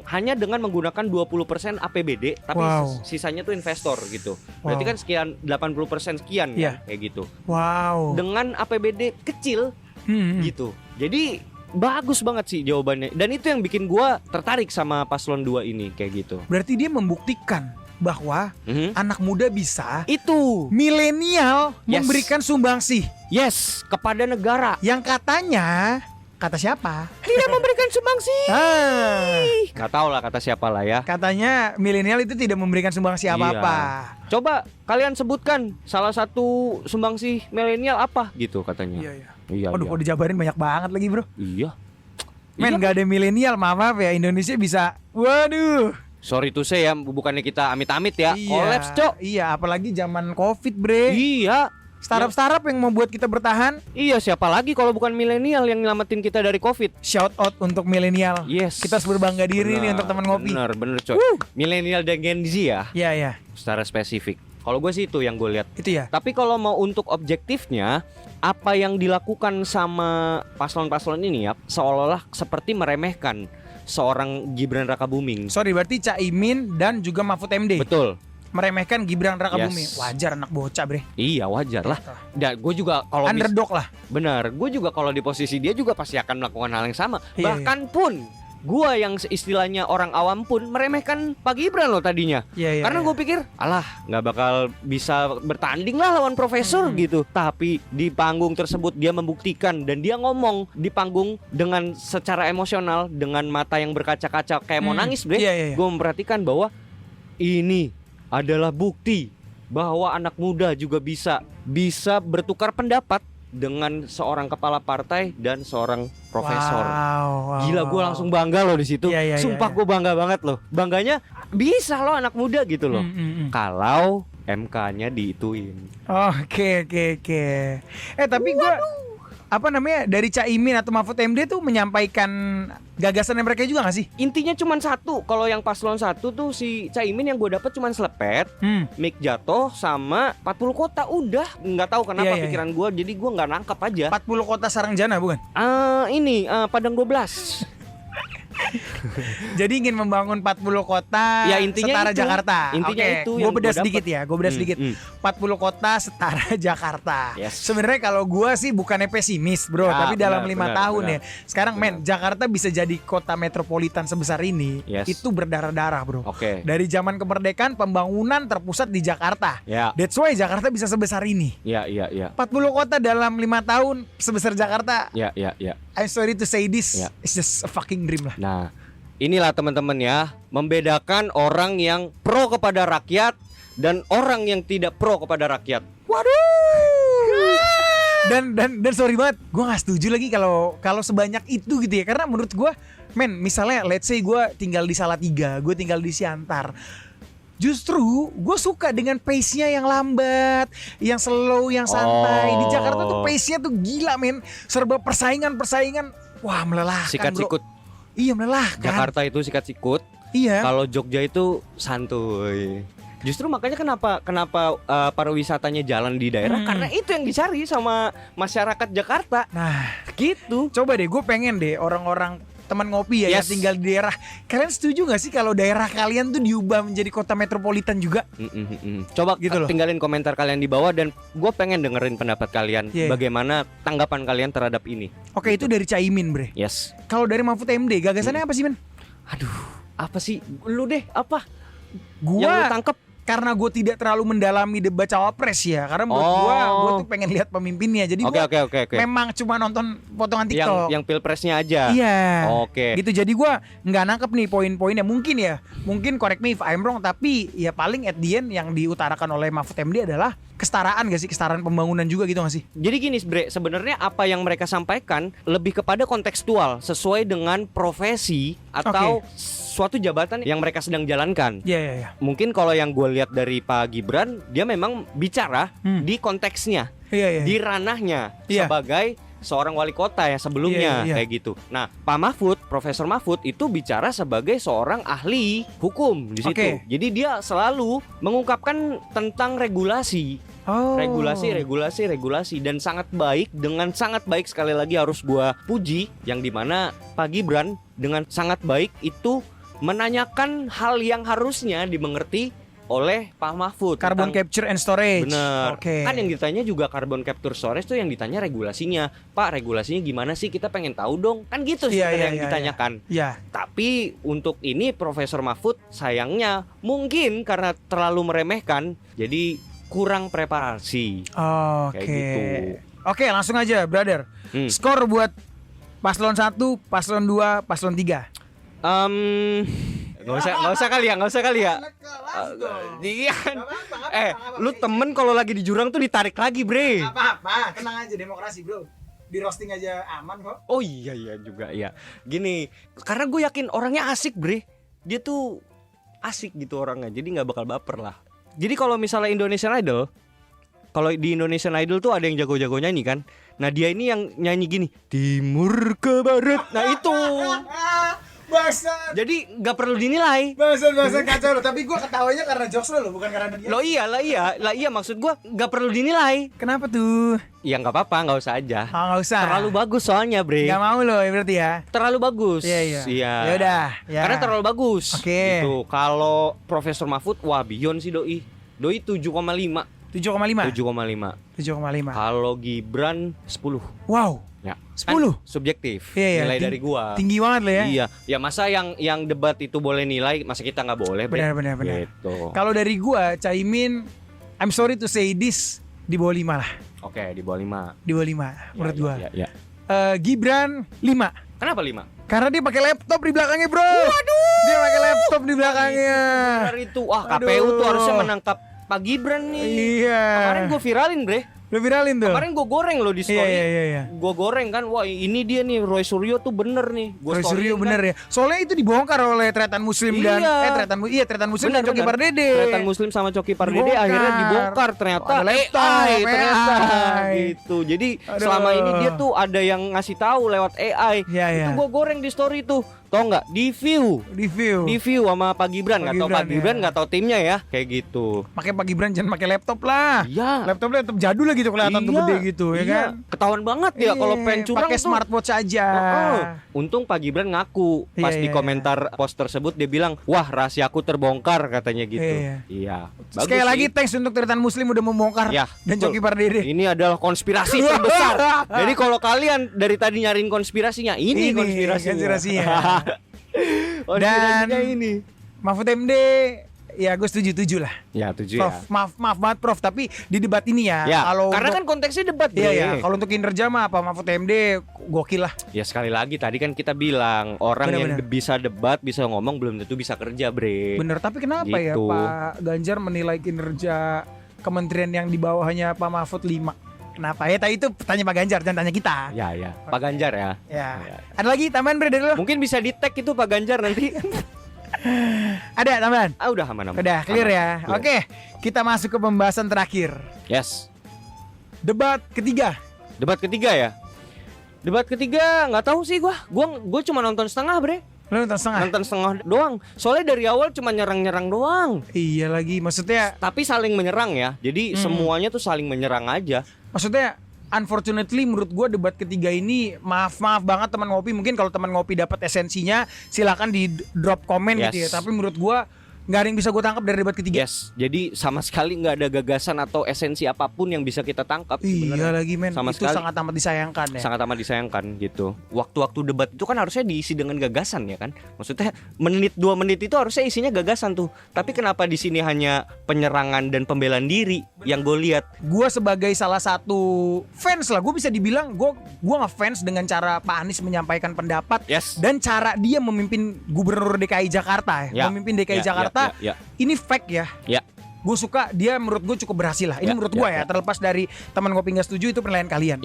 hanya dengan menggunakan 20% APBD, tapi sisanya tuh investor gitu. Berarti kan sekian 80% sekian kan, kayak gitu. Wow. Dengan APBD kecil gitu. Jadi bagus banget sih jawabannya. Dan itu yang bikin gua tertarik sama paslon 2 ini kayak gitu. Berarti dia membuktikan bahwa anak muda bisa, itu milenial memberikan sumbangsih. Yes, kepada negara. Yang katanya, kata siapa? Tidak memberikan sumbangsih. Ah, Gak tau lah kata siapa lah ya. katanya milenial itu tidak memberikan sumbangsih apa-apa. Coba kalian sebutkan salah satu sumbangsih milenial apa gitu katanya. Iya. Waduh, kok dijabarin banyak banget lagi, bro. Iya. Men, gak ada milenial, maaf ya, Indonesia bisa. Waduh. Sorry tuh saya ya, bukannya kita amit-amit ya. Kolaps, Cok. Iya, apalagi zaman Covid, bre. Iya. Startup-startup yang membuat kita bertahan. Iya, siapa lagi kalau bukan milenial yang nyelamatin kita dari Covid? Shout out untuk milenial. Yes. Kita harus berbangga diri nih untuk teman ngopi. Bener Cok. Milenial dan Gen Z ya, Iya, iya. secara spesifik. Kalau gue sih itu yang gue lihat. Itu ya. Tapi kalau mau untuk objektifnya, apa yang dilakukan sama paslon-paslon ini ya, seolah-olah seperti meremehkan seorang Gibran Rakabuming. Sorry, berarti Caimin dan juga Mahfud MD Betul. meremehkan Gibran Rakabuming. Yes. Wajar, anak bocah, bre. Iya, wajar lah. Dan gue juga kalau Underdog lah. benar, gue juga kalau di posisi dia juga pasti akan melakukan hal yang sama. Iya, Bahkan pun gue yang istilahnya orang awam pun meremehkan Pak Gibran loh tadinya. Iya, Karena gue pikir, alah nggak bakal bisa bertanding lah lawan profesor gitu. Tapi di panggung tersebut dia membuktikan dan dia ngomong di panggung dengan secara emosional, dengan mata yang berkaca-kaca kayak mau nangis, bre. Iya. Gue memperhatikan bahwa ini adalah bukti bahwa anak muda juga bisa bertukar pendapat dengan seorang kepala partai dan seorang profesor. Wow, Gila, gue langsung bangga loh di situ. Iya, Sumpah gue bangga banget loh. Bangganya bisa loh anak muda gitu loh. Kalau MK-nya diituin. Oke. Tapi gue dari Caimin atau Mahfud MD tuh menyampaikan gagasannya mereka juga gak sih? Intinya cuma satu. Kalau yang paslon 1 tuh si Caimin yang gue dapet cuma selepet, mic jatuh sama 40 kota. Udah nggak tahu kenapa pikiran gue, jadi gue nggak nangkap aja. 40 kota Sarangjana bukan? Padang 12. Jadi ingin membangun 40 kota Ya, intinya setara itu. Jakarta. Intinya itu Gue yang bedah gua sedikit dapet. ya. Gue bedah sedikit. 40 kota setara Jakarta. Yes. Sebenarnya kalau gue sih bukannya pesimis, bro, Ya, tapi dalam 5 benar, tahun benar. ya. Sekarang Jakarta bisa jadi kota metropolitan sebesar ini. Yes. Itu berdarah-darah, bro. Oke. Dari zaman kemerdekaan pembangunan terpusat di Jakarta. Ya. That's why Jakarta bisa sebesar ini. Iya. 40 kota dalam 5 tahun sebesar Jakarta. Ya. I'm sorry to say this, Ya. it's just a fucking dream lah. Nah, inilah teman-teman ya, membedakan orang yang pro kepada rakyat dan orang yang tidak pro kepada rakyat. Dan sorry banget, gue nggak setuju lagi kalau sebanyak itu gitu ya. Karena menurut gue, misalnya let's say gue tinggal di Salatiga, gue tinggal di Siantar. Justru gue suka dengan pace-nya yang lambat, yang slow, yang santai. Di Jakarta tuh pace-nya tuh gila, serba persaingan. Wah, melelahkan, Sikat bro. sikut. Iya, melelahkan. Jakarta itu sikat sikut. Iya. Kalau Jogja itu santuy. Justru makanya kenapa pariwisatanya jalan di daerah, karena itu yang dicari sama masyarakat Jakarta. Nah, Gitu. coba deh, gue pengen deh orang-orang teman ngopi ya, Yes. yang tinggal di daerah. Kalian setuju gak sih kalau daerah kalian tuh diubah menjadi kota metropolitan juga? Coba Gitu loh. tinggalin komentar kalian di bawah dan gue pengen dengerin pendapat kalian. Yeah. Bagaimana tanggapan kalian terhadap ini? Oke, itu dari Caimin, Bre. Yes. Kalau dari Mahfud MD, gagasannya apa sih, Men? Aduh, apa sih? Lu deh, apa? Yang lu Gua tangkep? karena gue tidak terlalu mendalami debat cawapres ya, karena menurut gue tuh pengen lihat pemimpinnya. Jadi gue Oke. memang cuma nonton potongan TikTok. Yang pilpresnya aja. Iya. Oke. Gitu, jadi gue nggak nangkep nih poin-poinnya. Mungkin correct me if I'm wrong, tapi ya paling at the end yang diutarakan oleh Mahfud MD adalah kesetaraan gak sih, kesetaraan pembangunan juga gitu gak sih? Jadi gini, Bre, sebenarnya apa yang mereka sampaikan lebih kepada kontekstual sesuai dengan profesi atau suatu jabatan yang mereka sedang jalankan. Iya. Mungkin kalau yang gue lihat dari Pak Gibran, dia memang bicara di konteksnya, Iya. di ranahnya Iya. sebagai seorang wali kota ya sebelumnya, Iya. kayak gitu. Nah, Pak Mahfud, Profesor Mahfud itu bicara sebagai seorang ahli hukum di situ. Oke. Jadi dia selalu mengungkapkan tentang regulasi. Oh. Regulasi dan sangat baik, dengan sangat baik sekali lagi harus gua puji, yang dimana Pak Gibran dengan sangat baik itu menanyakan hal yang harusnya dimengerti oleh Pak Mahfud. Carbon tentang- capture and storage. Bener. Oke. Kan yang ditanya juga carbon capture storage tuh yang ditanya regulasinya. Pak, regulasinya gimana sih? Kita pengen tahu dong. Kan gitu Iya, sebenarnya iya, yang iya, ditanyakan. Iya. Tapi untuk ini Profesor Mahfud sayangnya mungkin karena terlalu meremehkan, jadi kurang preparasi. Oke. Kayak gitu. Oke, langsung aja, brother. Skor buat paslon 1, paslon 2, paslon 3. Nggak usah kali ya. Iya. Lu temen kalau lagi di jurang tuh ditarik lagi, Bre. Apa-apa, tenang aja, demokrasi, Bro. Di roasting aja aman kok. Oh iya juga ya. Gini, karena gue yakin orangnya asik, Bre. Dia tuh asik gitu orangnya, jadi nggak bakal baper lah. Jadi kalau misalnya Indonesian Idol, kalau di Indonesian Idol tuh ada yang jago-jago nyanyi kan. Nah dia ini yang nyanyi gini, timur ke barat. Nah itu. Bangsat. Jadi nggak perlu dinilai. Bangsat kacau loh. Tapi gue ketawanya karena jokes lo, bukan karena dia. Loh iya maksud gue nggak perlu dinilai. Kenapa tuh? Ya nggak apa-apa, nggak usah aja. Oh, nggak usah. Terlalu bagus soalnya, Bre. Nggak mau lo berarti ya. Terlalu bagus. Iya. Iya. Ya udah. Ya. Karena terlalu bagus. Oke. Gitu. Kalau Profesor Mahfud, wah beyond sih doi. Doi 7,5. 7,5. 7,5. 7,5. Kalau Gibran 10. Wow. Ya. 10. Kan subjektif. Iya, Nilai dari gua. Tinggi banget lo ya. Iya. Ya masa yang debat itu boleh nilai, masa kita nggak boleh, Bre? Benar. Gitu. Kalau dari gua, Caimin, I'm sorry to say this, di bawah 5 lah. Oke, di bawah 5. Di bawah 5 menurut gua. Ya. Gibran 5. Kenapa 5? Karena dia pakai laptop di belakangnya, Bro. Waduh. Dia pakai laptop di belakangnya. Benar itu. Wah, Aduh. KPU tuh harusnya menangkap Pak Gibran nih. Iya. Kemarin gue viralin, Bre. Lu viralin tuh. Kemarin gue goreng loh di story. Iya. Gue goreng kan, wah ini dia nih Roy Suryo tuh bener nih. Gua Roy Suryo storyin bener kan. ya. Soalnya itu dibongkar oleh Tretan Muslim Iya. dan Tretan Muslim dan Coki Pardede. Tretan Muslim sama Coki Pardede Dibongkar. akhirnya dibongkar ternyata Ada laptop, AI ternyata AI. gitu. Jadi Aduh. selama ini dia tuh ada yang ngasih tahu lewat AI. Iya. Itu gue goreng di story tuh. Tau nggak? Di view sama Pak Gibran. Pak Nggak tahu Pak Gibran, Gibran, ya. nggak tahu timnya ya, kayak gitu. Pakai Pak Gibran jangan pakai laptop lah. Iya. Laptop jadul lah gitu kelihatan tuh gede gitu ya kan. Ketahuan banget ya kalau pengen curang pakai tuh. smartwatch aja. Untung Pak Gibran ngaku pas Iya, di iya, komentar post tersebut dia bilang, wah rahasiaku terbongkar katanya gitu. Iya. Bagus Sekali sih. lagi thanks untuk Tretan Muslim udah membongkar Ya, dan betul. Coki Pardede. Ini adalah konspirasi terbesar. Jadi kalau kalian dari tadi nyariin konspirasinya, ini konspirasinya. Dan ini. Mahfud MD ya gue setuju 7 lah. Ya 7 Prof, maaf banget Prof, tapi di debat ini ya, Ya, kalau karena untuk- kan konteksnya debat, iya Bre. ya, kalau untuk kinerja mah apa Mahfud MD gokil lah. Ya sekali lagi tadi kan kita bilang orang yang Bener-bener. bisa debat, bisa ngomong belum tentu bisa kerja, Bre. Bener, tapi kenapa ya Gitu. Pak Ganjar menilai kinerja kementerian yang di bawahnya Pak Mahfud 5? Kenapa? Ya tadi itu tanya Pak Ganjar, jangan tanya kita. Ya. Pak Ganjar ya. Ya. Ya. Ada lagi tambahan Bre dari lo? Mungkin bisa di-tag itu Pak Ganjar nanti. Ada tambahan? Udah aman. Udah clear Aman. ya. Clear. Oke, kita masuk ke pembahasan terakhir. Yes. Debat ketiga. Debat ketiga ya. Debat ketiga nggak tahu sih gua cuma nonton setengah, Bre. Lo nonton setengah? Nonton setengah doang. Soalnya dari awal cuma nyerang-nyerang doang. Iya lagi, maksudnya Tapi saling menyerang ya. Jadi semuanya tuh saling menyerang aja. maksudnya unfortunately menurut gue debat ketiga ini maaf banget teman ngopi, mungkin kalau teman ngopi dapat esensinya silakan di drop komen gitu ya. Tapi menurut gue nggak ada yang bisa gue tangkap dari debat ketiga. Jadi sama sekali nggak ada gagasan atau esensi apapun yang bisa kita tangkap. Iya lagi men, sama itu sekali. sangat amat disayangkan ya. Sangat amat disayangkan gitu. Waktu-waktu debat itu kan harusnya diisi dengan gagasan ya kan. Maksudnya menit 2 menit itu harusnya isinya gagasan tuh. Tapi kenapa di sini hanya penyerangan dan pembelaan diri yang gue lihat? Gue sebagai salah satu fans lah, gue bisa dibilang gue ngefans dengan cara Pak Anies menyampaikan pendapat dan cara dia memimpin Gubernur DKI Jakarta memimpin DKI Jakarta. Ini fact ya. Gue suka dia, menurut gue cukup berhasil lah. Ini menurut gue ya, terlepas dari teman ngopi nggak setuju itu penilaian kalian.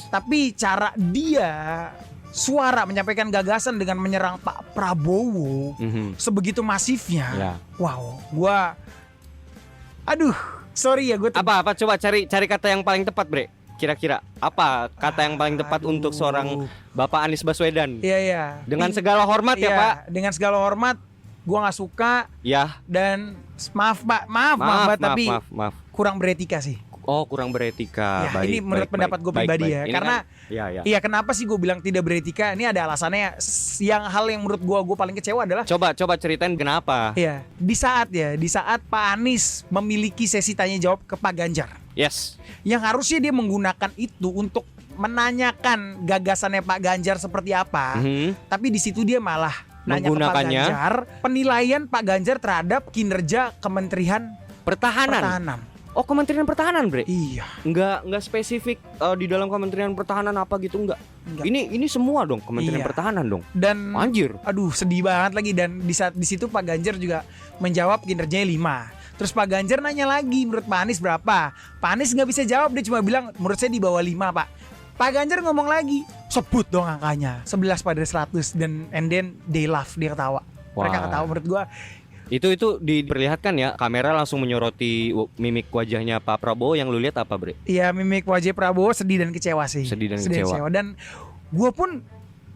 Tapi cara dia suara menyampaikan gagasan dengan menyerang Pak Prabowo sebegitu masifnya. Wow, gue sorry ya gue. Apa coba cari kata yang paling tepat, Bre. Kira-kira apa kata yang paling tepat untuk seorang Bapak Anies Baswedan? Iya. Dengan segala hormat ya Pak. Dengan segala hormat, gue nggak suka. Dan maaf tapi kurang beretika sih. Oh, kurang beretika. Ini menurut pendapat gue pribadi ya. Karena kan, kenapa sih gue bilang tidak beretika? Ini ada alasannya. Hal yang menurut gue paling kecewa adalah coba ceritain kenapa. Iya, di saat Pak Anies memiliki sesi tanya jawab ke Pak Ganjar. Yang harusnya dia menggunakan itu untuk menanyakan gagasannya Pak Ganjar seperti apa. Tapi di situ dia malah nanya ke Pak Ganjar penilaian Pak Ganjar terhadap kinerja Kementerian Pertahanan. Oh, Kementerian Pertahanan, Bre? Iya. Enggak spesifik di dalam Kementerian Pertahanan apa gitu enggak. Ini semua dong Kementerian Pertahanan dong. Dan anjir. Sedih banget lagi, dan di situ Pak Ganjar juga menjawab kinerjanya 5. Terus Pak Ganjar nanya lagi menurut Pak Anies berapa. Pak Anies nggak bisa jawab, dia cuma bilang menurut saya di bawah 5 Pak. Pak Ganjar ngomong lagi, sebut dong angkanya 11 pada 100 dan and then they laugh, dia ketawa. Mereka ketawa. Menurut gua itu diperlihatkan ya, kamera langsung menyoroti mimik wajahnya Pak Prabowo. Yang lu lihat apa, Bre? Iya, mimik wajah Prabowo sedih dan kecewa sih. Sedih dan kecewa. Dan gua pun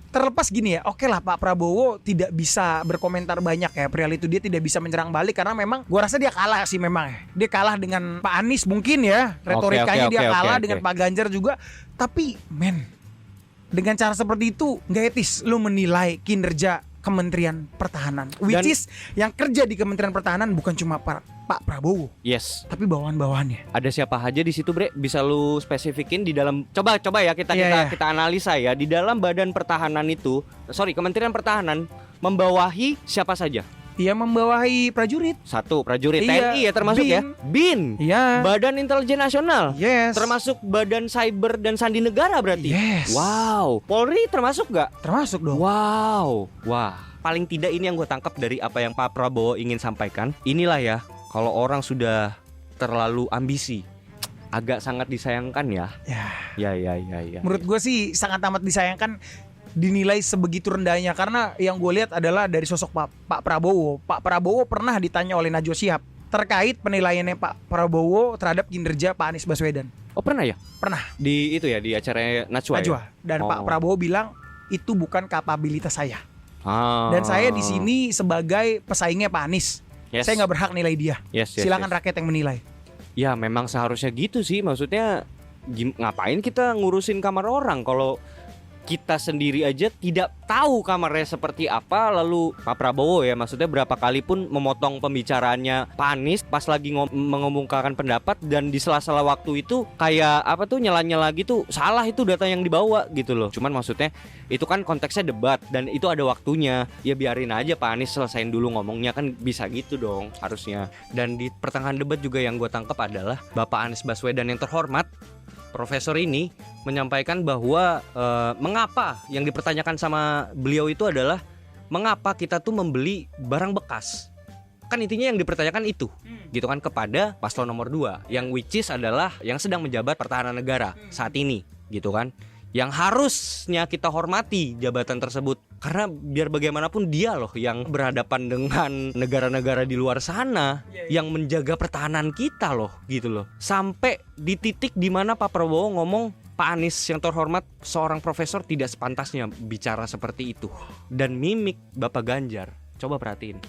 terlepas gini ya, oke lah Pak Prabowo tidak bisa berkomentar banyak ya perihal itu, dia tidak bisa menyerang balik karena memang gua rasa dia kalah sih memang. Dia kalah dengan Pak Anies mungkin ya, retorikanya dia kalah dengan Pak Ganjar juga. Tapi dengan cara seperti itu nggak etis lu menilai kinerja Kementerian Pertahanan, which is yang kerja di Kementerian Pertahanan bukan cuma Pak Prabowo, tapi bawahan-bawahannya. Ada siapa aja di situ, Bre? Bisa lu spesifikin di dalam, coba ya kita analisa ya, di dalam Badan Pertahanan itu, Kementerian Pertahanan membawahi siapa saja? Dia membawahi prajurit. 1, prajurit. TNI ya termasuk BIN. Ya BIN. Badan Intelijen Nasional. Termasuk Badan Cyber dan Sandi Negara berarti. Wow. Polri termasuk gak? Termasuk dong. Wow. Wah, paling tidak ini yang gue tangkap dari apa yang Pak Prabowo ingin sampaikan. Inilah ya, kalau orang sudah terlalu ambisi, agak sangat disayangkan ya. Ya. Menurut gue sih sangat amat disayangkan, dinilai sebegitu rendahnya, karena yang gue lihat adalah dari sosok Pak Prabowo. Pak Prabowo pernah ditanya oleh Najwa Shihab terkait penilaiannya Pak Prabowo terhadap kinerja Pak Anies Baswedan. Oh, pernah ya? Pernah. Di itu ya, di acara Najwa. Ya? Dan Pak Prabowo bilang itu bukan kapabilitas saya. Dan saya di sini sebagai pesaingnya Pak Anies. Saya nggak berhak nilai dia. Silakan rakyat yang menilai. Ya memang seharusnya gitu sih. Maksudnya ngapain kita ngurusin kamar orang kalau kita sendiri aja tidak tahu kamarnya seperti apa. Lalu Pak Prabowo ya, maksudnya berapa kali pun memotong pembicaraannya Pak Anies pas lagi mengumumkakan pendapat, dan di sela-sela waktu itu kayak nyela-nyela gitu. Salah itu data yang dibawa gitu loh. Cuman maksudnya itu kan konteksnya debat dan itu ada waktunya. Ya biarin aja Pak Anies selesain dulu ngomongnya, kan bisa gitu dong harusnya. Dan di pertengahan debat juga yang gue tangkap adalah Bapak Anies Baswedan yang terhormat, Profesor ini menyampaikan bahwa mengapa yang dipertanyakan sama beliau itu adalah mengapa kita tuh membeli barang bekas. Kan intinya yang dipertanyakan itu gitu kan, kepada paslon nomor 2 yang which is adalah yang sedang menjabat pertahanan negara saat ini gitu kan, yang harusnya kita hormati jabatan tersebut. Karena biar bagaimanapun dia loh yang berhadapan dengan negara-negara di luar sana, yang menjaga pertahanan kita loh gitu loh. Sampai di titik dimana Pak Prabowo ngomong Pak Anies yang terhormat seorang profesor tidak sepantasnya bicara seperti itu. Dan mimik Bapak Ganjar, coba perhatiin.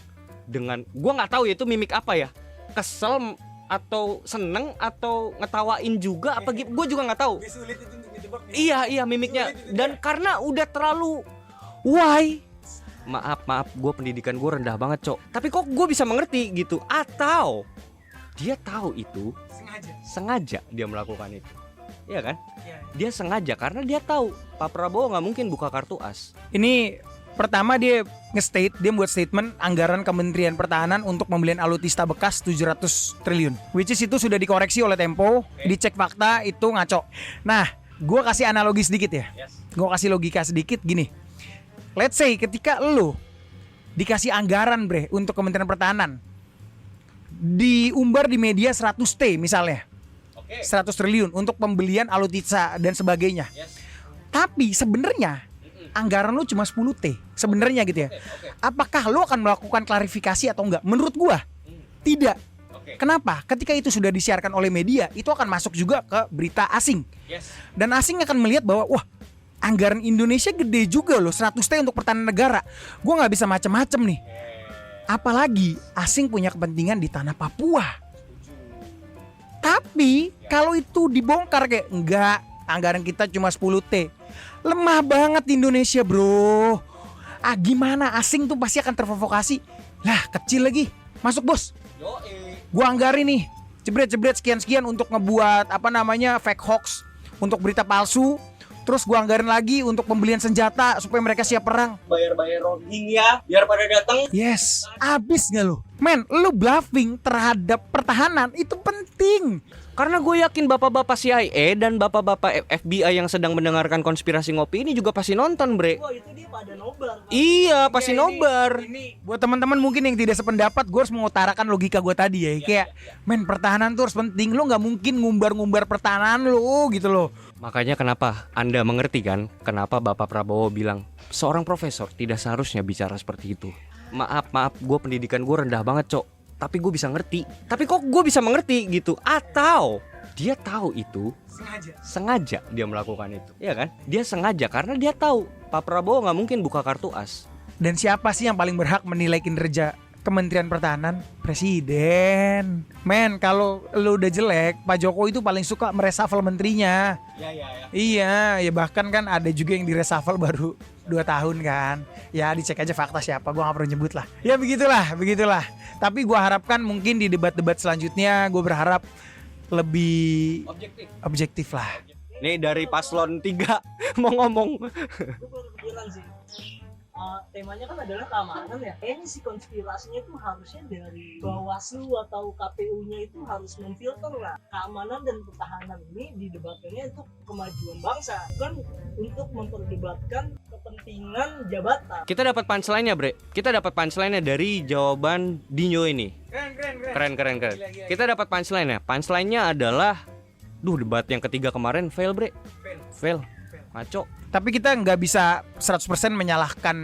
Dengan, gua nggak tahu ya itu mimik apa ya, kesel atau seneng atau ngetawain juga apa gitu, gue juga nggak tahu. Iya mimiknya, dan karena udah terlalu why, maaf gue pendidikan gue rendah banget cok, tapi kok gue bisa mengerti gitu, atau dia tahu itu sengaja dia melakukan itu, iya kan? Dia sengaja karena dia tahu Pak Prabowo nggak mungkin buka kartu as. Ini pertama dia dia buat statement anggaran Kementerian Pertahanan untuk pembelian alutsista bekas 700 triliun. Which is itu sudah dikoreksi oleh Tempo, dicek fakta itu ngaco. Nah, gue kasih analogi sedikit ya. Gue kasih logika sedikit gini. Let's say ketika lu dikasih anggaran bre untuk Kementerian Pertahanan, diumbar di media 100T misalnya, 100 triliun untuk pembelian alutsista dan sebagainya. Tapi sebenarnya anggaran lu cuma 10T sebenarnya gitu ya. Apakah lu akan melakukan klarifikasi atau enggak? Menurut gua tidak. Kenapa? Ketika itu sudah disiarkan oleh media, itu akan masuk juga ke berita asing. Dan asing akan melihat bahwa wah, anggaran Indonesia gede juga loh, 100T untuk pertahanan negara. Gua nggak bisa macem-macem nih. Apalagi asing punya kepentingan di tanah Papua. Tapi kalau itu dibongkar kayak enggak, anggaran kita cuma 10T. Lemah banget Indonesia bro. Gimana asing tuh pasti akan terprovokasi. Lah kecil lagi. Masuk bos. Gua anggarin nih jebret sekian untuk ngebuat fake hoax, untuk berita palsu. Terus gua anggarin lagi untuk pembelian senjata supaya mereka siap perang. Bayar Rohingya biar pada datang. Yes. Abis gak lu? Men, lu bluffing terhadap pertahanan itu penting. Karena gue yakin bapak-bapak CIA dan bapak-bapak FBI yang sedang mendengarkan konspirasi ngopi ini juga pasti nonton, bre. Wah, itu dia pada nobar. Iya, pasti nobar. Ini buat teman-teman mungkin yang tidak sependapat, gue harus mengutarakan logika gue tadi ya. Kayak, men, pertahanan tuh harus penting. Lu nggak mungkin ngumbar-ngumbar pertahanan lu gitu loh. Makanya kenapa Anda mengerti kan kenapa Bapak Prabowo bilang seorang profesor tidak seharusnya bicara seperti itu. Maaf, gue pendidikan gue rendah banget cok, tapi gue bisa ngerti. Tapi kok gue bisa mengerti gitu? Atau dia tahu itu sengaja dia melakukan itu, ya kan? Dia sengaja karena dia tahu Pak Prabowo nggak mungkin buka kartu as. Dan siapa sih yang paling berhak menilai kinerja Kementerian Pertahanan? Presiden. Men, kalau lu udah jelek, Pak Jokowi itu paling suka mereshuffle menterinya. Iya, ya bahkan kan ada juga yang direshuffle baru 2 tahun kan. Ya dicek aja fakta siapa, gue gak perlu nyebut lah. Ya begitulah. Tapi gue harapkan mungkin di debat-debat selanjutnya gue berharap lebih objektif lah. Nih dari paslon 3 mau ngomong. Gue baru kepikiran sih. Temanya kan adalah keamanan ya. Ini si konspirasinya tuh harusnya dari Bawaslu atau KPU-nya itu harus memfilter lah. Keamanan dan pertahanan ini didebatkannya untuk kemajuan bangsa, bukan untuk memperdebatkan kepentingan jabatan. Kita dapat punchline-nya, bre. Kita dapat punchline-nya dari jawaban Dinyo ini. Keren. Gila. Kita dapat punchline-nya. Punchline-nya adalah debat yang ketiga kemarin fail, bre. Fail. Ngaco. Tapi kita nggak bisa 100% menyalahkan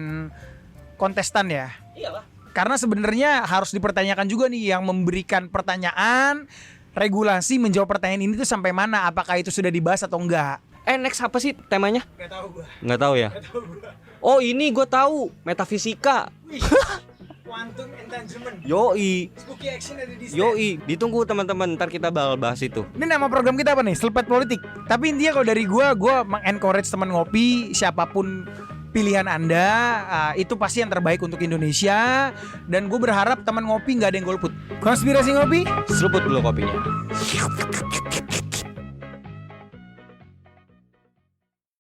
kontestan ya. Iyalah. Karena sebenarnya harus dipertanyakan juga nih yang memberikan pertanyaan, regulasi menjawab pertanyaan ini tuh sampai mana, apakah itu sudah dibahas atau enggak. Next apa sih temanya? Gak tahu gua. Nggak tahu ya? Oh ini gue tahu, metafisika. Quantum entanglement. Yoi, Spooky action ada di ditunggu teman-teman, ntar kita bahas itu. Ini nama program kita apa nih? Selepet Politik. Tapi intinya kalau dari gue meng-encourage teman ngopi, siapapun pilihan Anda, itu pasti yang terbaik untuk Indonesia. Dan gue berharap teman ngopi nggak ada yang golput. Konspirasi ngopi, Seruput dulu kopinya.